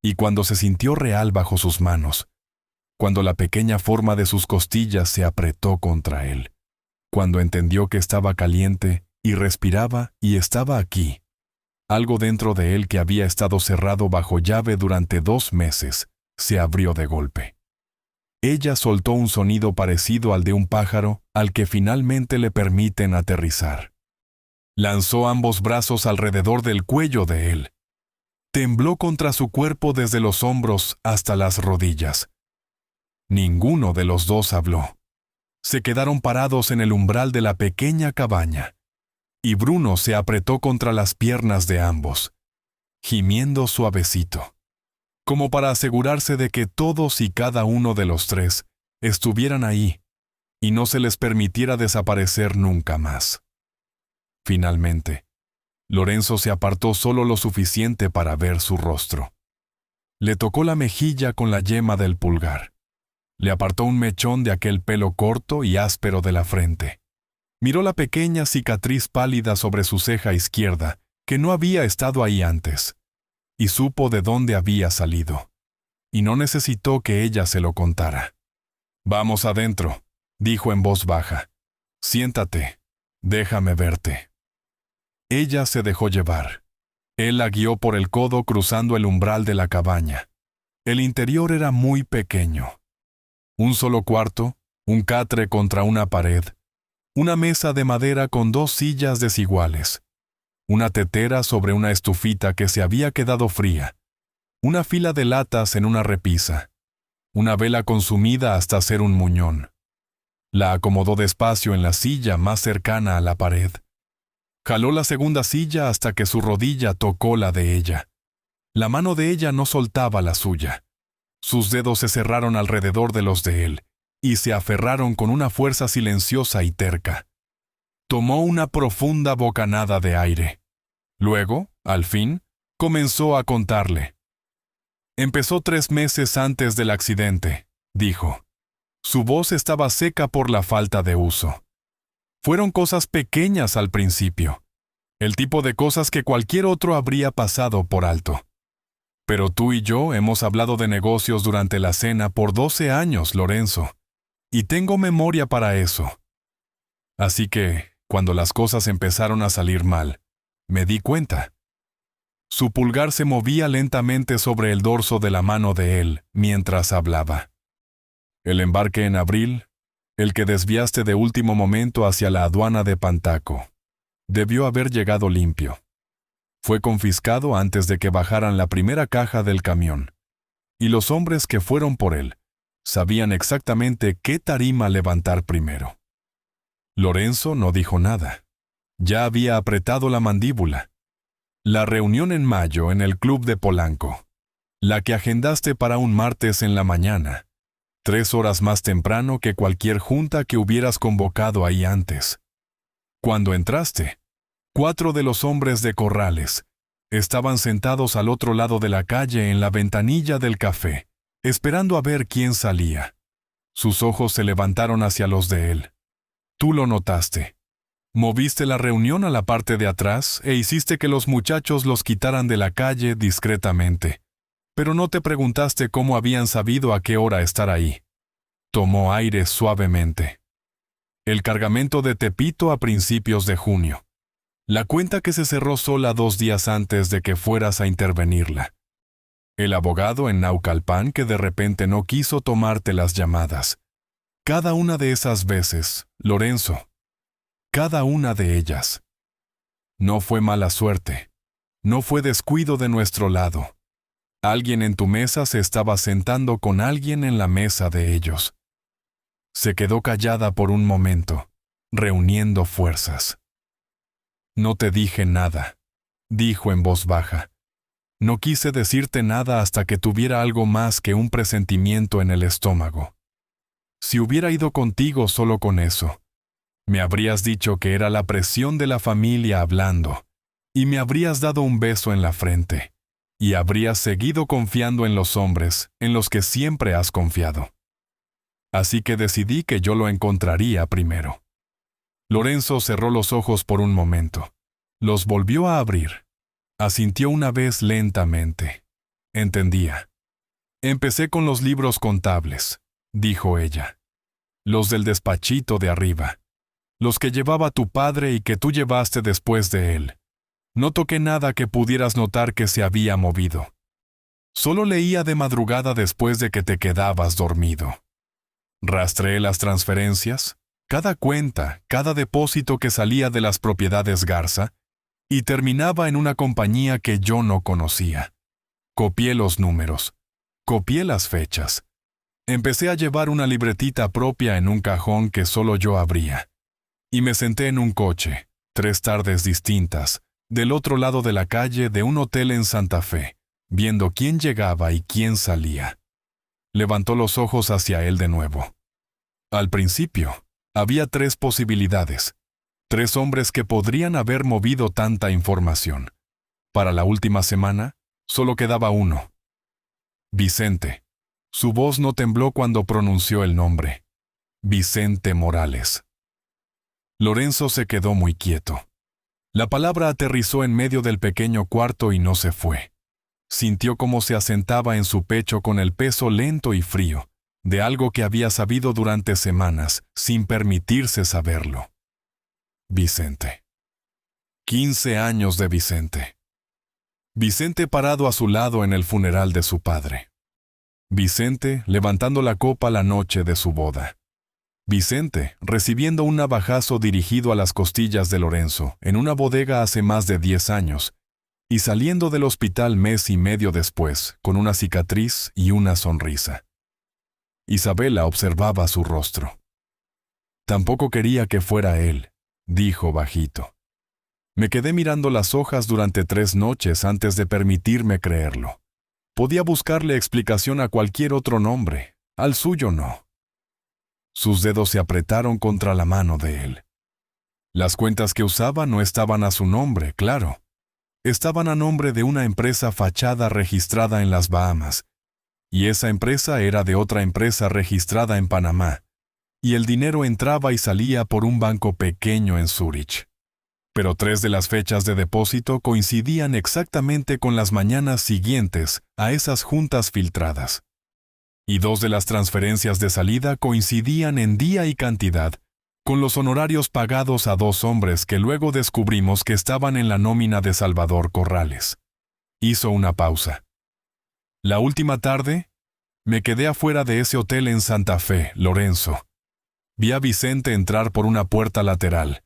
Y cuando se sintió real bajo sus manos, cuando la pequeña forma de sus costillas se apretó contra él, cuando entendió que estaba caliente y respiraba y estaba aquí, algo dentro de él que había estado cerrado bajo llave durante 2 meses, se abrió de golpe. Ella soltó un sonido parecido al de un pájaro al que finalmente le permiten aterrizar. Lanzó ambos brazos alrededor del cuello de él. Tembló contra su cuerpo desde los hombros hasta las rodillas. Ninguno de los dos habló. Se quedaron parados en el umbral de la pequeña cabaña, y Bruno se apretó contra las piernas de ambos, gimiendo suavecito, como para asegurarse de que todos y cada uno de los 3 estuvieran ahí y no se les permitiera desaparecer nunca más. Finalmente, Lorenzo se apartó solo lo suficiente para ver su rostro. Le tocó la mejilla con la yema del pulgar. Le apartó un mechón de aquel pelo corto y áspero de la frente. Miró la pequeña cicatriz pálida sobre su ceja izquierda, que no había estado ahí antes, y supo de dónde había salido. Y no necesitó que ella se lo contara. «Vamos adentro», dijo en voz baja. «Siéntate. Déjame verte». Ella se dejó llevar. Él la guió por el codo cruzando el umbral de la cabaña. El interior era muy pequeño. Un solo cuarto, un catre contra una pared, una mesa de madera con 2 sillas desiguales, una tetera sobre una estufita que se había quedado fría, una fila de latas en una repisa, una vela consumida hasta ser un muñón. La acomodó despacio en la silla más cercana a la pared. Jaló la segunda silla hasta que su rodilla tocó la de ella. La mano de ella no soltaba la suya. Sus dedos se cerraron alrededor de los de él y se aferraron con una fuerza silenciosa y terca. Tomó una profunda bocanada de aire. Luego, al fin, comenzó a contarle. Empezó 3 meses antes del accidente, dijo. Su voz estaba seca por la falta de uso. Fueron cosas pequeñas al principio, el tipo de cosas que cualquier otro habría pasado por alto. Pero tú y yo hemos hablado de negocios durante la cena por 12 años, Lorenzo, y tengo memoria para eso. Así que, cuando las cosas empezaron a salir mal, me di cuenta. Su pulgar se movía lentamente sobre el dorso de la mano de él mientras hablaba. El embarque en abril, el que desviaste de último momento hacia la aduana de Pantaco, debió haber llegado limpio. Fue confiscado antes de que bajaran la primera caja del camión, y los hombres que fueron por él sabían exactamente qué tarima levantar primero. Lorenzo no dijo nada. Ya había apretado la mandíbula. La reunión en mayo en el club de Polanco, la que agendaste para un martes en la mañana, 3 horas más temprano que cualquier junta que hubieras convocado ahí antes. Cuando entraste, 4 de los hombres de Corrales estaban sentados al otro lado de la calle en la ventanilla del café, esperando a ver quién salía. Sus ojos se levantaron hacia los de él. Tú lo notaste. Moviste la reunión a la parte de atrás e hiciste que los muchachos los quitaran de la calle discretamente, pero no te preguntaste cómo habían sabido a qué hora estar ahí. Tomó aire suavemente. El cargamento de Tepito a principios de junio. La cuenta que se cerró sola 2 días antes de que fueras a intervenirla. El abogado en Naucalpan que de repente no quiso tomarte las llamadas. Cada una de esas veces, Lorenzo. Cada una de ellas. No fue mala suerte. No fue descuido de nuestro lado. Alguien en tu mesa se estaba sentando con alguien en la mesa de ellos. Se quedó callada por un momento, reuniendo fuerzas. No te dije nada, dijo en voz baja. No quise decirte nada hasta que tuviera algo más que un presentimiento en el estómago. Si hubiera ido contigo solo con eso, me habrías dicho que era la presión de la familia hablando, y me habrías dado un beso en la frente, y habrías seguido confiando en los hombres en los que siempre has confiado. Así que decidí que yo lo encontraría primero. Lorenzo cerró los ojos por un momento. Los volvió a abrir. Asintió una vez lentamente. Entendía. Empecé con los libros contables, dijo ella. Los del despachito de arriba. Los que llevaba tu padre y que tú llevaste después de él. No toqué nada que pudieras notar que se había movido. Solo leía de madrugada después de que te quedabas dormido. Rastreé las transferencias, cada cuenta, cada depósito que salía de las propiedades Garza, y terminaba en una compañía que yo no conocía. Copié los números, copié las fechas. Empecé a llevar una libretita propia en un cajón que solo yo abría. Y me senté en un coche, 3 tardes distintas, del otro lado de la calle de un hotel en Santa Fe, viendo quién llegaba y quién salía. Levantó los ojos hacia él de nuevo. Al principio, había 3 posibilidades. 3 hombres que podrían haber movido tanta información. Para la última semana, solo quedaba uno. Vicente. Su voz no tembló cuando pronunció el nombre. Vicente Morales. Lorenzo se quedó muy quieto. La palabra aterrizó en medio del pequeño cuarto y no se fue. Sintió cómo se asentaba en su pecho con el peso lento y frío, de algo que había sabido durante semanas, sin permitirse saberlo. Vicente. 15 años de Vicente. Vicente parado a su lado en el funeral de su padre. Vicente levantando la copa la noche de su boda. Vicente recibiendo un navajazo dirigido a las costillas de Lorenzo en una bodega hace más de 10 años y saliendo del hospital mes y medio después con una cicatriz y una sonrisa. Isabela observaba su rostro. Tampoco quería que fuera él, dijo bajito. Me quedé mirando las hojas durante 3 noches antes de permitirme creerlo. Podía buscarle explicación a cualquier otro nombre, al suyo no. Sus dedos se apretaron contra la mano de él. Las cuentas que usaba no estaban a su nombre, claro. Estaban a nombre de una empresa fachada registrada en las Bahamas, y esa empresa era de otra empresa registrada en Panamá, y el dinero entraba y salía por un banco pequeño en Zúrich. Pero 3 de las fechas de depósito coincidían exactamente con las mañanas siguientes a esas juntas filtradas. Y 2 de las transferencias de salida coincidían en día y cantidad con los honorarios pagados a 2 hombres que luego descubrimos que estaban en la nómina de Salvador Corrales. Hizo una pausa. La última tarde, me quedé afuera de ese hotel en Santa Fe, Lorenzo. Vi a Vicente entrar por una puerta lateral.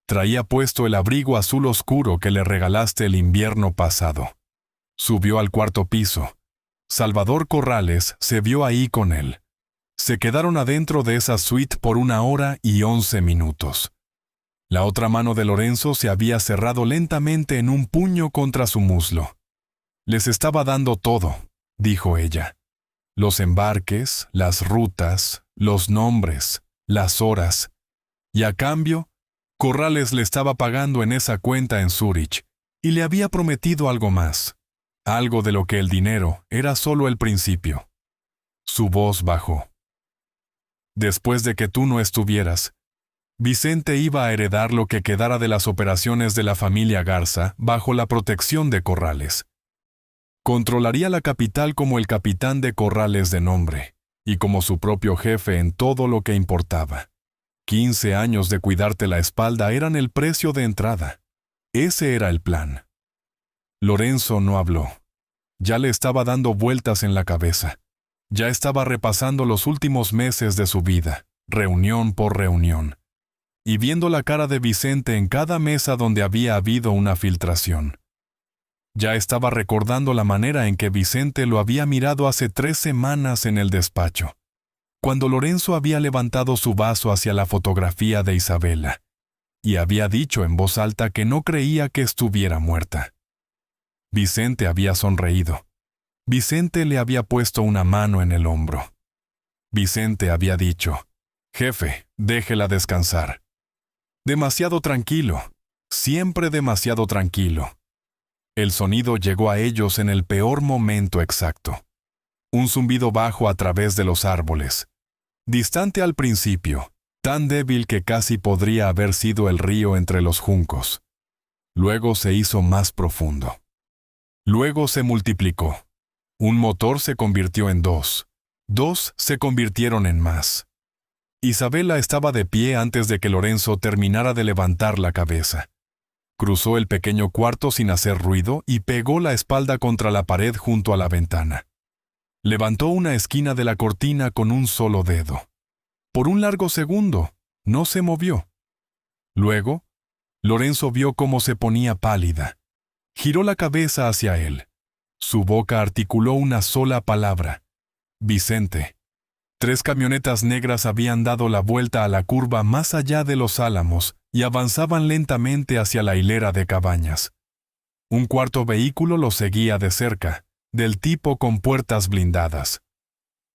Traía puesto el abrigo azul oscuro que le regalaste el invierno pasado. Subió al 4º piso. Salvador Corrales se vio ahí con él. Se quedaron adentro de esa suite por 1 hora y 11 minutos. La otra mano de Lorenzo se había cerrado lentamente en un puño contra su muslo. Les estaba dando todo, dijo ella. Los embarques, las rutas, los nombres, las horas. Y a cambio, Corrales le estaba pagando en esa cuenta en Zúrich y le había prometido algo más. Algo de lo que el dinero era solo el principio. Su voz bajó. Después de que tú no estuvieras, Vicente iba a heredar lo que quedara de las operaciones de la familia Garza bajo la protección de Corrales. Controlaría la capital como el capitán de Corrales de nombre, y como su propio jefe en todo lo que importaba. 15 años de cuidarte la espalda eran el precio de entrada. Ese era el plan. Lorenzo no habló. Ya le estaba dando vueltas en la cabeza. Ya estaba repasando los últimos meses de su vida, reunión por reunión, y viendo la cara de Vicente en cada mesa donde había habido una filtración. Ya estaba recordando la manera en que Vicente lo había mirado hace 3 semanas en el despacho, cuando Lorenzo había levantado su vaso hacia la fotografía de Isabela, y había dicho en voz alta que no creía que estuviera muerta. Vicente había sonreído. Vicente le había puesto una mano en el hombro. Vicente había dicho, «Jefe, déjela descansar». Demasiado tranquilo, siempre demasiado tranquilo. El sonido llegó a ellos en el peor momento exacto. Un zumbido bajo a través de los árboles. Distante al principio, tan débil que casi podría haber sido el río entre los juncos. Luego se hizo más profundo. Luego se multiplicó. Un motor se convirtió en 2. 2 se convirtieron en más. Isabela estaba de pie antes de que Lorenzo terminara de levantar la cabeza. Cruzó el pequeño cuarto sin hacer ruido y pegó la espalda contra la pared junto a la ventana. Levantó una esquina de la cortina con un solo dedo. Por un largo segundo, no se movió. Luego, Lorenzo vio cómo se ponía pálida. Giró la cabeza hacia él. Su boca articuló una sola palabra. Vicente. 3 camionetas negras habían dado la vuelta a la curva más allá de los álamos y avanzaban lentamente hacia la hilera de cabañas. Un 4º vehículo los seguía de cerca, del tipo con puertas blindadas.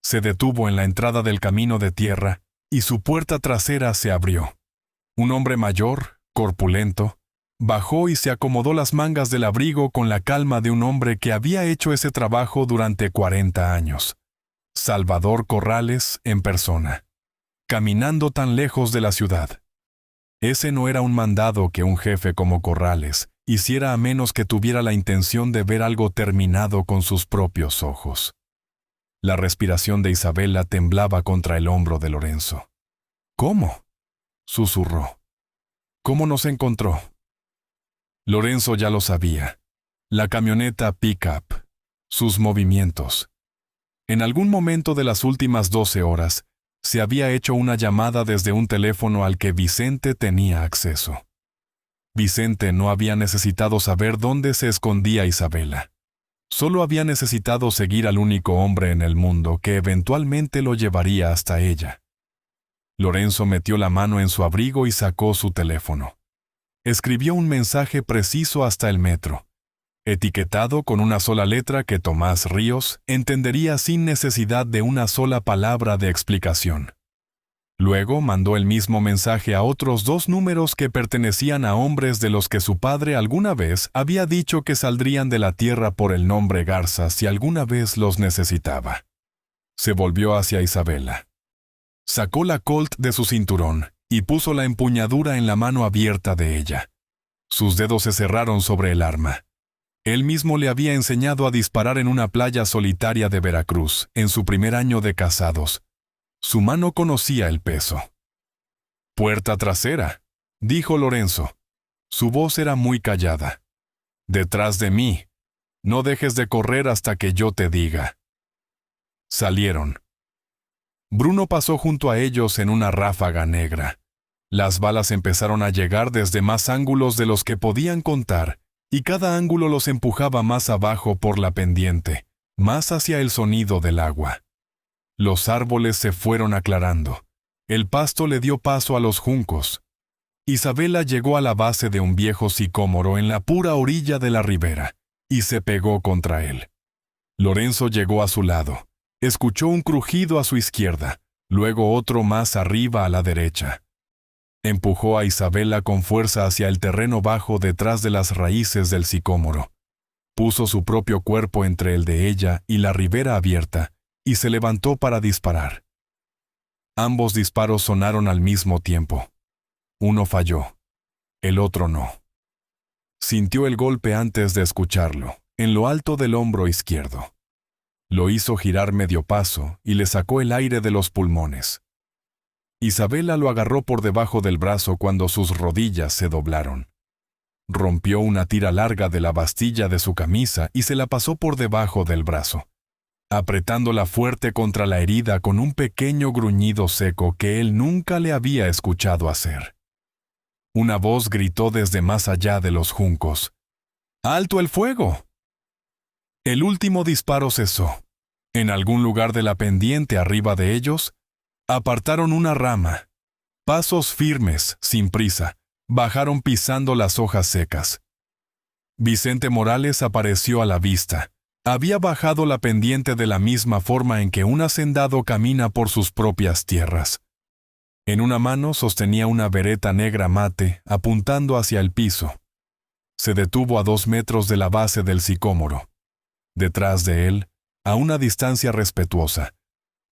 Se detuvo en la entrada del camino de tierra y su puerta trasera se abrió. Un hombre mayor, corpulento, bajó y se acomodó las mangas del abrigo con la calma de un hombre que había hecho ese trabajo durante 40 años. Salvador Corrales en persona, caminando tan lejos de la ciudad. Ese no era un mandado que un jefe como Corrales hiciera a menos que tuviera la intención de ver algo terminado con sus propios ojos. La respiración de Isabela temblaba contra el hombro de Lorenzo. «¿Cómo?», susurró. «¿Cómo nos encontró?». Lorenzo ya lo sabía. La camioneta pick-up, sus movimientos. En algún momento de las últimas 12 horas, se había hecho una llamada desde un teléfono al que Vicente tenía acceso. Vicente no había necesitado saber dónde se escondía Isabela. Solo había necesitado seguir al único hombre en el mundo que eventualmente lo llevaría hasta ella. Lorenzo metió la mano en su abrigo y sacó su teléfono. Escribió un mensaje preciso hasta el metro, etiquetado con una sola letra que Tomás Ríos entendería sin necesidad de una sola palabra de explicación. Luego mandó el mismo mensaje a otros 2 números que pertenecían a hombres de los que su padre alguna vez había dicho que saldrían de la tierra por el nombre Garza si alguna vez los necesitaba. Se volvió hacia Isabela. Sacó la Colt de su cinturón y puso la empuñadura en la mano abierta de ella. Sus dedos se cerraron sobre el arma. Él mismo le había enseñado a disparar en una playa solitaria de Veracruz, en su primer año de casados. Su mano conocía el peso. «Puerta trasera», dijo Lorenzo. Su voz era muy callada. «Detrás de mí. No dejes de correr hasta que yo te diga». Salieron. Bruno pasó junto a ellos en una ráfaga negra. Las balas empezaron a llegar desde más ángulos de los que podían contar, y cada ángulo los empujaba más abajo por la pendiente, más hacia el sonido del agua. Los árboles se fueron aclarando. El pasto le dio paso a los juncos. Isabela llegó a la base de un viejo sicómoro en la pura orilla de la ribera, y se pegó contra él. Lorenzo llegó a su lado. Escuchó un crujido a su izquierda, luego otro más arriba a la derecha. Empujó a Isabela con fuerza hacia el terreno bajo detrás de las raíces del sicómoro. Puso su propio cuerpo entre el de ella y la ribera abierta, y se levantó para disparar. Ambos disparos sonaron al mismo tiempo. Uno falló, el otro no. Sintió el golpe antes de escucharlo, en lo alto del hombro izquierdo. Lo hizo girar medio paso y le sacó el aire de los pulmones. Isabela lo agarró por debajo del brazo cuando sus rodillas se doblaron. Rompió una tira larga de la bastilla de su camisa y se la pasó por debajo del brazo, apretándola fuerte contra la herida con un pequeño gruñido seco que él nunca le había escuchado hacer. Una voz gritó desde más allá de los juncos: ¡Alto el fuego! El último disparo cesó. En algún lugar de la pendiente arriba de ellos, apartaron una rama. Pasos firmes, sin prisa, bajaron pisando las hojas secas. Vicente Morales apareció a la vista. Había bajado la pendiente de la misma forma en que un hacendado camina por sus propias tierras. En una mano sostenía una bereta negra mate, apuntando hacia el piso. Se detuvo a 2 metros de la base del sicómoro. Detrás de él, a una distancia respetuosa,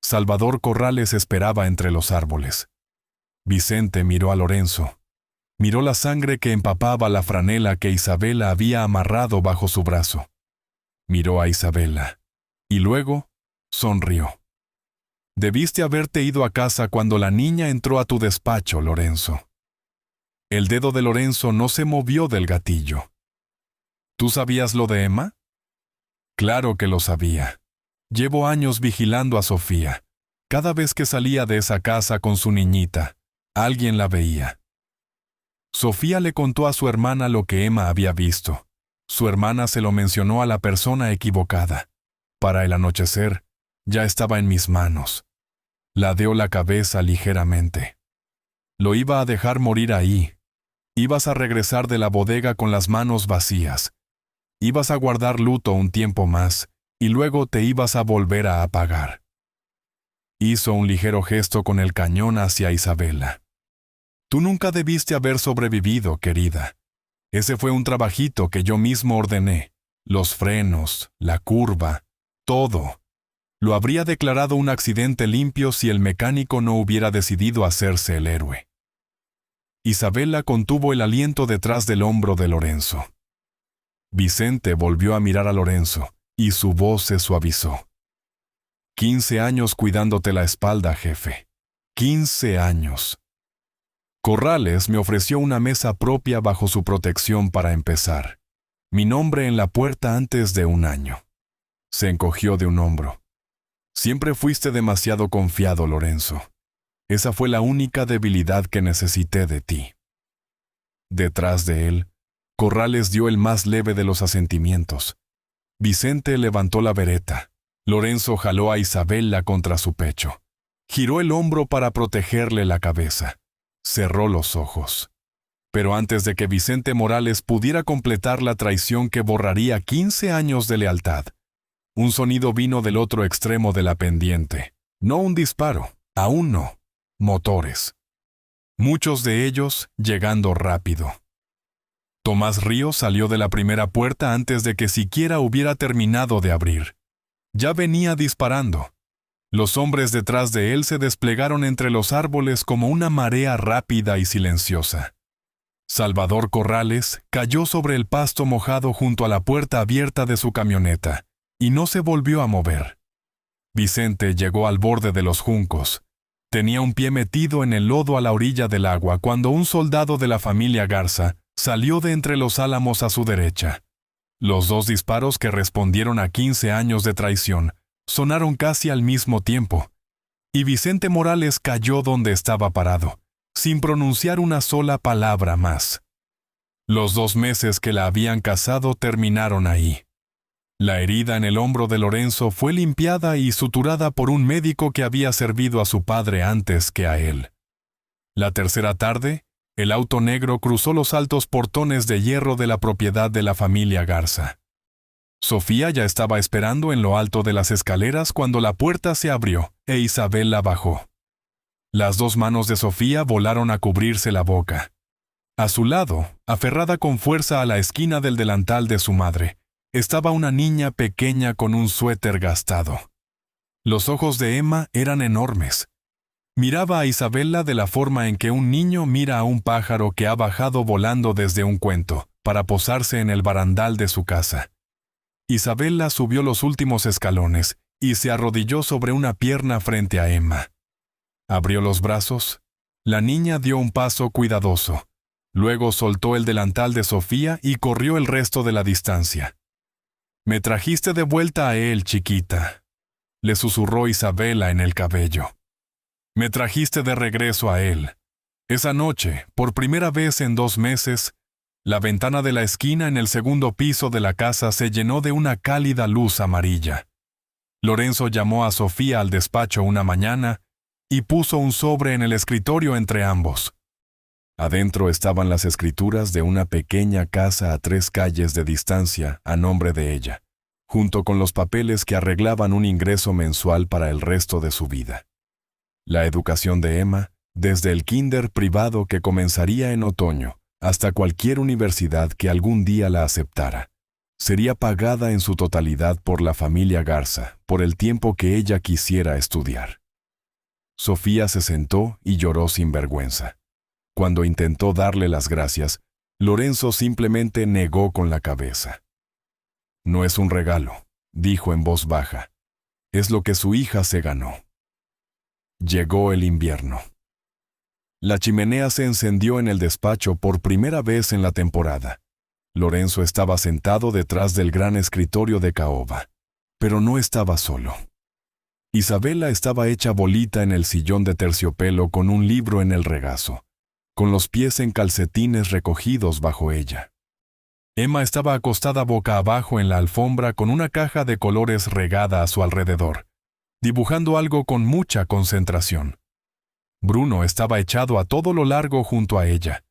Salvador Corrales esperaba entre los árboles. Vicente miró a Lorenzo. Miró la sangre que empapaba la franela que Isabela había amarrado bajo su brazo. Miró a Isabela. Y luego, sonrió. Debiste haberte ido a casa cuando la niña entró a tu despacho, Lorenzo. El dedo de Lorenzo no se movió del gatillo. ¿Tú sabías lo de Emma? Claro que lo sabía. Llevo años vigilando a Sofía. Cada vez que salía de esa casa con su niñita, alguien la veía. Sofía le contó a su hermana lo que Emma había visto. Su hermana se lo mencionó a la persona equivocada. Para el anochecer, ya estaba en mis manos. Ladeó la cabeza ligeramente. Lo iba a dejar morir ahí. Ibas a regresar de la bodega con las manos vacías. Ibas a guardar luto un tiempo más, y luego te ibas a volver a apagar. Hizo un ligero gesto con el cañón hacia Isabela. Tú nunca debiste haber sobrevivido, querida. Ese fue un trabajito que yo mismo ordené. Los frenos, la curva, todo. Lo habría declarado un accidente limpio si el mecánico no hubiera decidido hacerse el héroe. Isabela contuvo el aliento detrás del hombro de Lorenzo. Vicente volvió a mirar a Lorenzo, y su voz se suavizó. 15 años cuidándote la espalda, jefe. 15 años. Corrales me ofreció una mesa propia bajo su protección para empezar. Mi nombre en la puerta antes de 1 año. Se encogió de un hombro. Siempre fuiste demasiado confiado, Lorenzo. Esa fue la única debilidad que necesité de ti. Detrás de él, Corrales dio el más leve de los asentimientos. Vicente levantó la bereta. Lorenzo jaló a Isabela contra su pecho. Giró el hombro para protegerle la cabeza. Cerró los ojos. Pero antes de que Vicente Morales pudiera completar la traición que borraría 15 años de lealtad, un sonido vino del otro extremo de la pendiente. No un disparo, aún no. Motores. Muchos de ellos llegando rápido. Tomás Ríos salió de la primera puerta antes de que siquiera hubiera terminado de abrir. Ya venía disparando. Los hombres detrás de él se desplegaron entre los árboles como una marea rápida y silenciosa. Salvador Corrales cayó sobre el pasto mojado junto a la puerta abierta de su camioneta, y no se volvió a mover. Vicente llegó al borde de los juncos. Tenía un pie metido en el lodo a la orilla del agua cuando un soldado de la familia Garza salió de entre los álamos a su derecha. Los dos disparos que respondieron a 15 años de traición sonaron casi al mismo tiempo, y Vicente Morales cayó donde estaba parado, sin pronunciar una sola palabra más. Los 2 meses que la habían casado terminaron ahí. La herida en el hombro de Lorenzo fue limpiada y suturada por un médico que había servido a su padre antes que a él. La tercera tarde, el auto negro cruzó los altos portones de hierro de la propiedad de la familia Garza. Sofía ya estaba esperando en lo alto de las escaleras cuando la puerta se abrió e Isabel la bajó. Las 2 manos de Sofía volaron a cubrirse la boca. A su lado, aferrada con fuerza a la esquina del delantal de su madre, estaba una niña pequeña con un suéter gastado. Los ojos de Emma eran enormes. Miraba a Isabela de la forma en que un niño mira a un pájaro que ha bajado volando desde un cuento, para posarse en el barandal de su casa. Isabela subió los últimos escalones y se arrodilló sobre una pierna frente a Emma. Abrió los brazos. La niña dio un paso cuidadoso. Luego soltó el delantal de Sofía y corrió el resto de la distancia. «Me trajiste de vuelta a él, chiquita», le susurró Isabela en el cabello. «Me trajiste de regreso a él». Esa noche, por primera vez en 2 meses, la ventana de la esquina en el segundo piso de la casa se llenó de una cálida luz amarilla. Lorenzo llamó a Sofía al despacho una mañana y puso un sobre en el escritorio entre ambos. Adentro estaban las escrituras de una pequeña casa a 3 calles de distancia a nombre de ella, junto con los papeles que arreglaban un ingreso mensual para el resto de su vida. La educación de Emma, desde el kinder privado que comenzaría en otoño, hasta cualquier universidad que algún día la aceptara, sería pagada en su totalidad por la familia Garza, por el tiempo que ella quisiera estudiar. Sofía se sentó y lloró sin vergüenza. Cuando intentó darle las gracias, Lorenzo simplemente negó con la cabeza. «No es un regalo», dijo en voz baja. «Es lo que su hija se ganó». Llegó el invierno. La chimenea se encendió en el despacho por primera vez en la temporada. Lorenzo estaba sentado detrás del gran escritorio de caoba, pero no estaba solo. Isabela estaba hecha bolita en el sillón de terciopelo con un libro en el regazo, con los pies en calcetines recogidos bajo ella. Emma estaba acostada boca abajo en la alfombra con una caja de colores regada a su alrededor, dibujando algo con mucha concentración. Bruno estaba echado a todo lo largo junto a ella.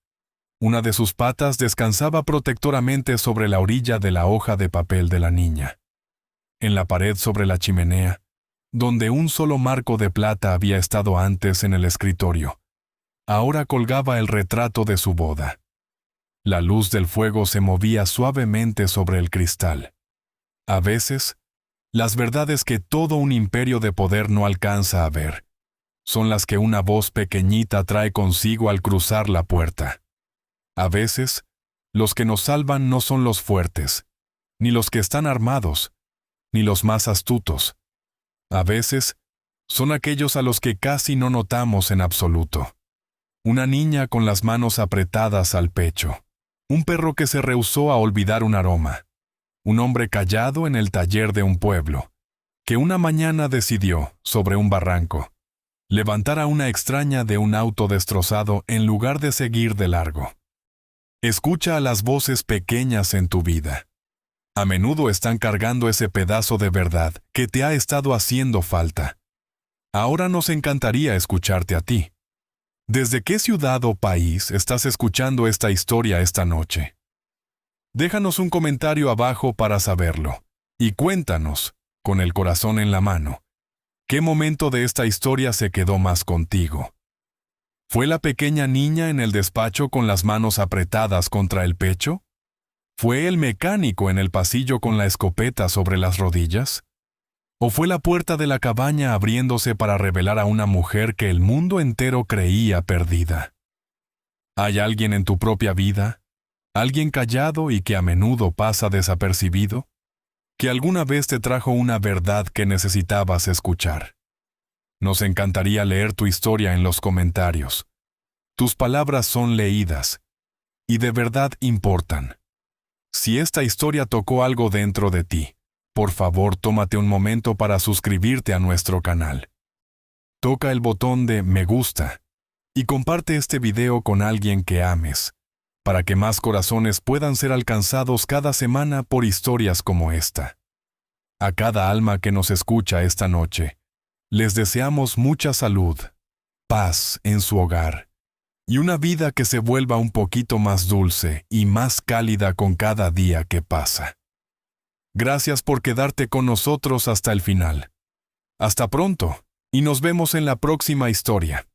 Una de sus patas descansaba protectoramente sobre la orilla de la hoja de papel de la niña. En la pared sobre la chimenea, donde un solo marco de plata había estado antes en el escritorio, ahora colgaba el retrato de su boda. La luz del fuego se movía suavemente sobre el cristal. A veces, las verdades que todo un imperio de poder no alcanza a ver son las que una voz pequeñita trae consigo al cruzar la puerta. A veces, los que nos salvan no son los fuertes, ni los que están armados, ni los más astutos. A veces, son aquellos a los que casi no notamos en absoluto. Una niña con las manos apretadas al pecho. Un perro que se rehusó a olvidar un aroma. Un hombre callado en el taller de un pueblo, que una mañana decidió, sobre un barranco, levantar a una extraña de un auto destrozado en lugar de seguir de largo. Escucha a las voces pequeñas en tu vida. A menudo están cargando ese pedazo de verdad que te ha estado haciendo falta. Ahora nos encantaría escucharte a ti. ¿Desde qué ciudad o país estás escuchando esta historia esta noche? Déjanos un comentario abajo para saberlo, y cuéntanos, con el corazón en la mano, ¿qué momento de esta historia se quedó más contigo? ¿Fue la pequeña niña en el despacho con las manos apretadas contra el pecho? ¿Fue el mecánico en el pasillo con la escopeta sobre las rodillas? ¿O fue la puerta de la cabaña abriéndose para revelar a una mujer que el mundo entero creía perdida? ¿Hay alguien en tu propia vida? ¿Alguien callado y que a menudo pasa desapercibido? ¿Que alguna vez te trajo una verdad que necesitabas escuchar? Nos encantaría leer tu historia en los comentarios. Tus palabras son leídas y de verdad importan. Si esta historia tocó algo dentro de ti, por favor tómate un momento para suscribirte a nuestro canal. Toca el botón de me gusta y comparte este video con alguien que ames, para que más corazones puedan ser alcanzados cada semana por historias como esta. A cada alma que nos escucha esta noche, les deseamos mucha salud, paz en su hogar y una vida que se vuelva un poquito más dulce y más cálida con cada día que pasa. Gracias por quedarte con nosotros hasta el final. Hasta pronto y nos vemos en la próxima historia.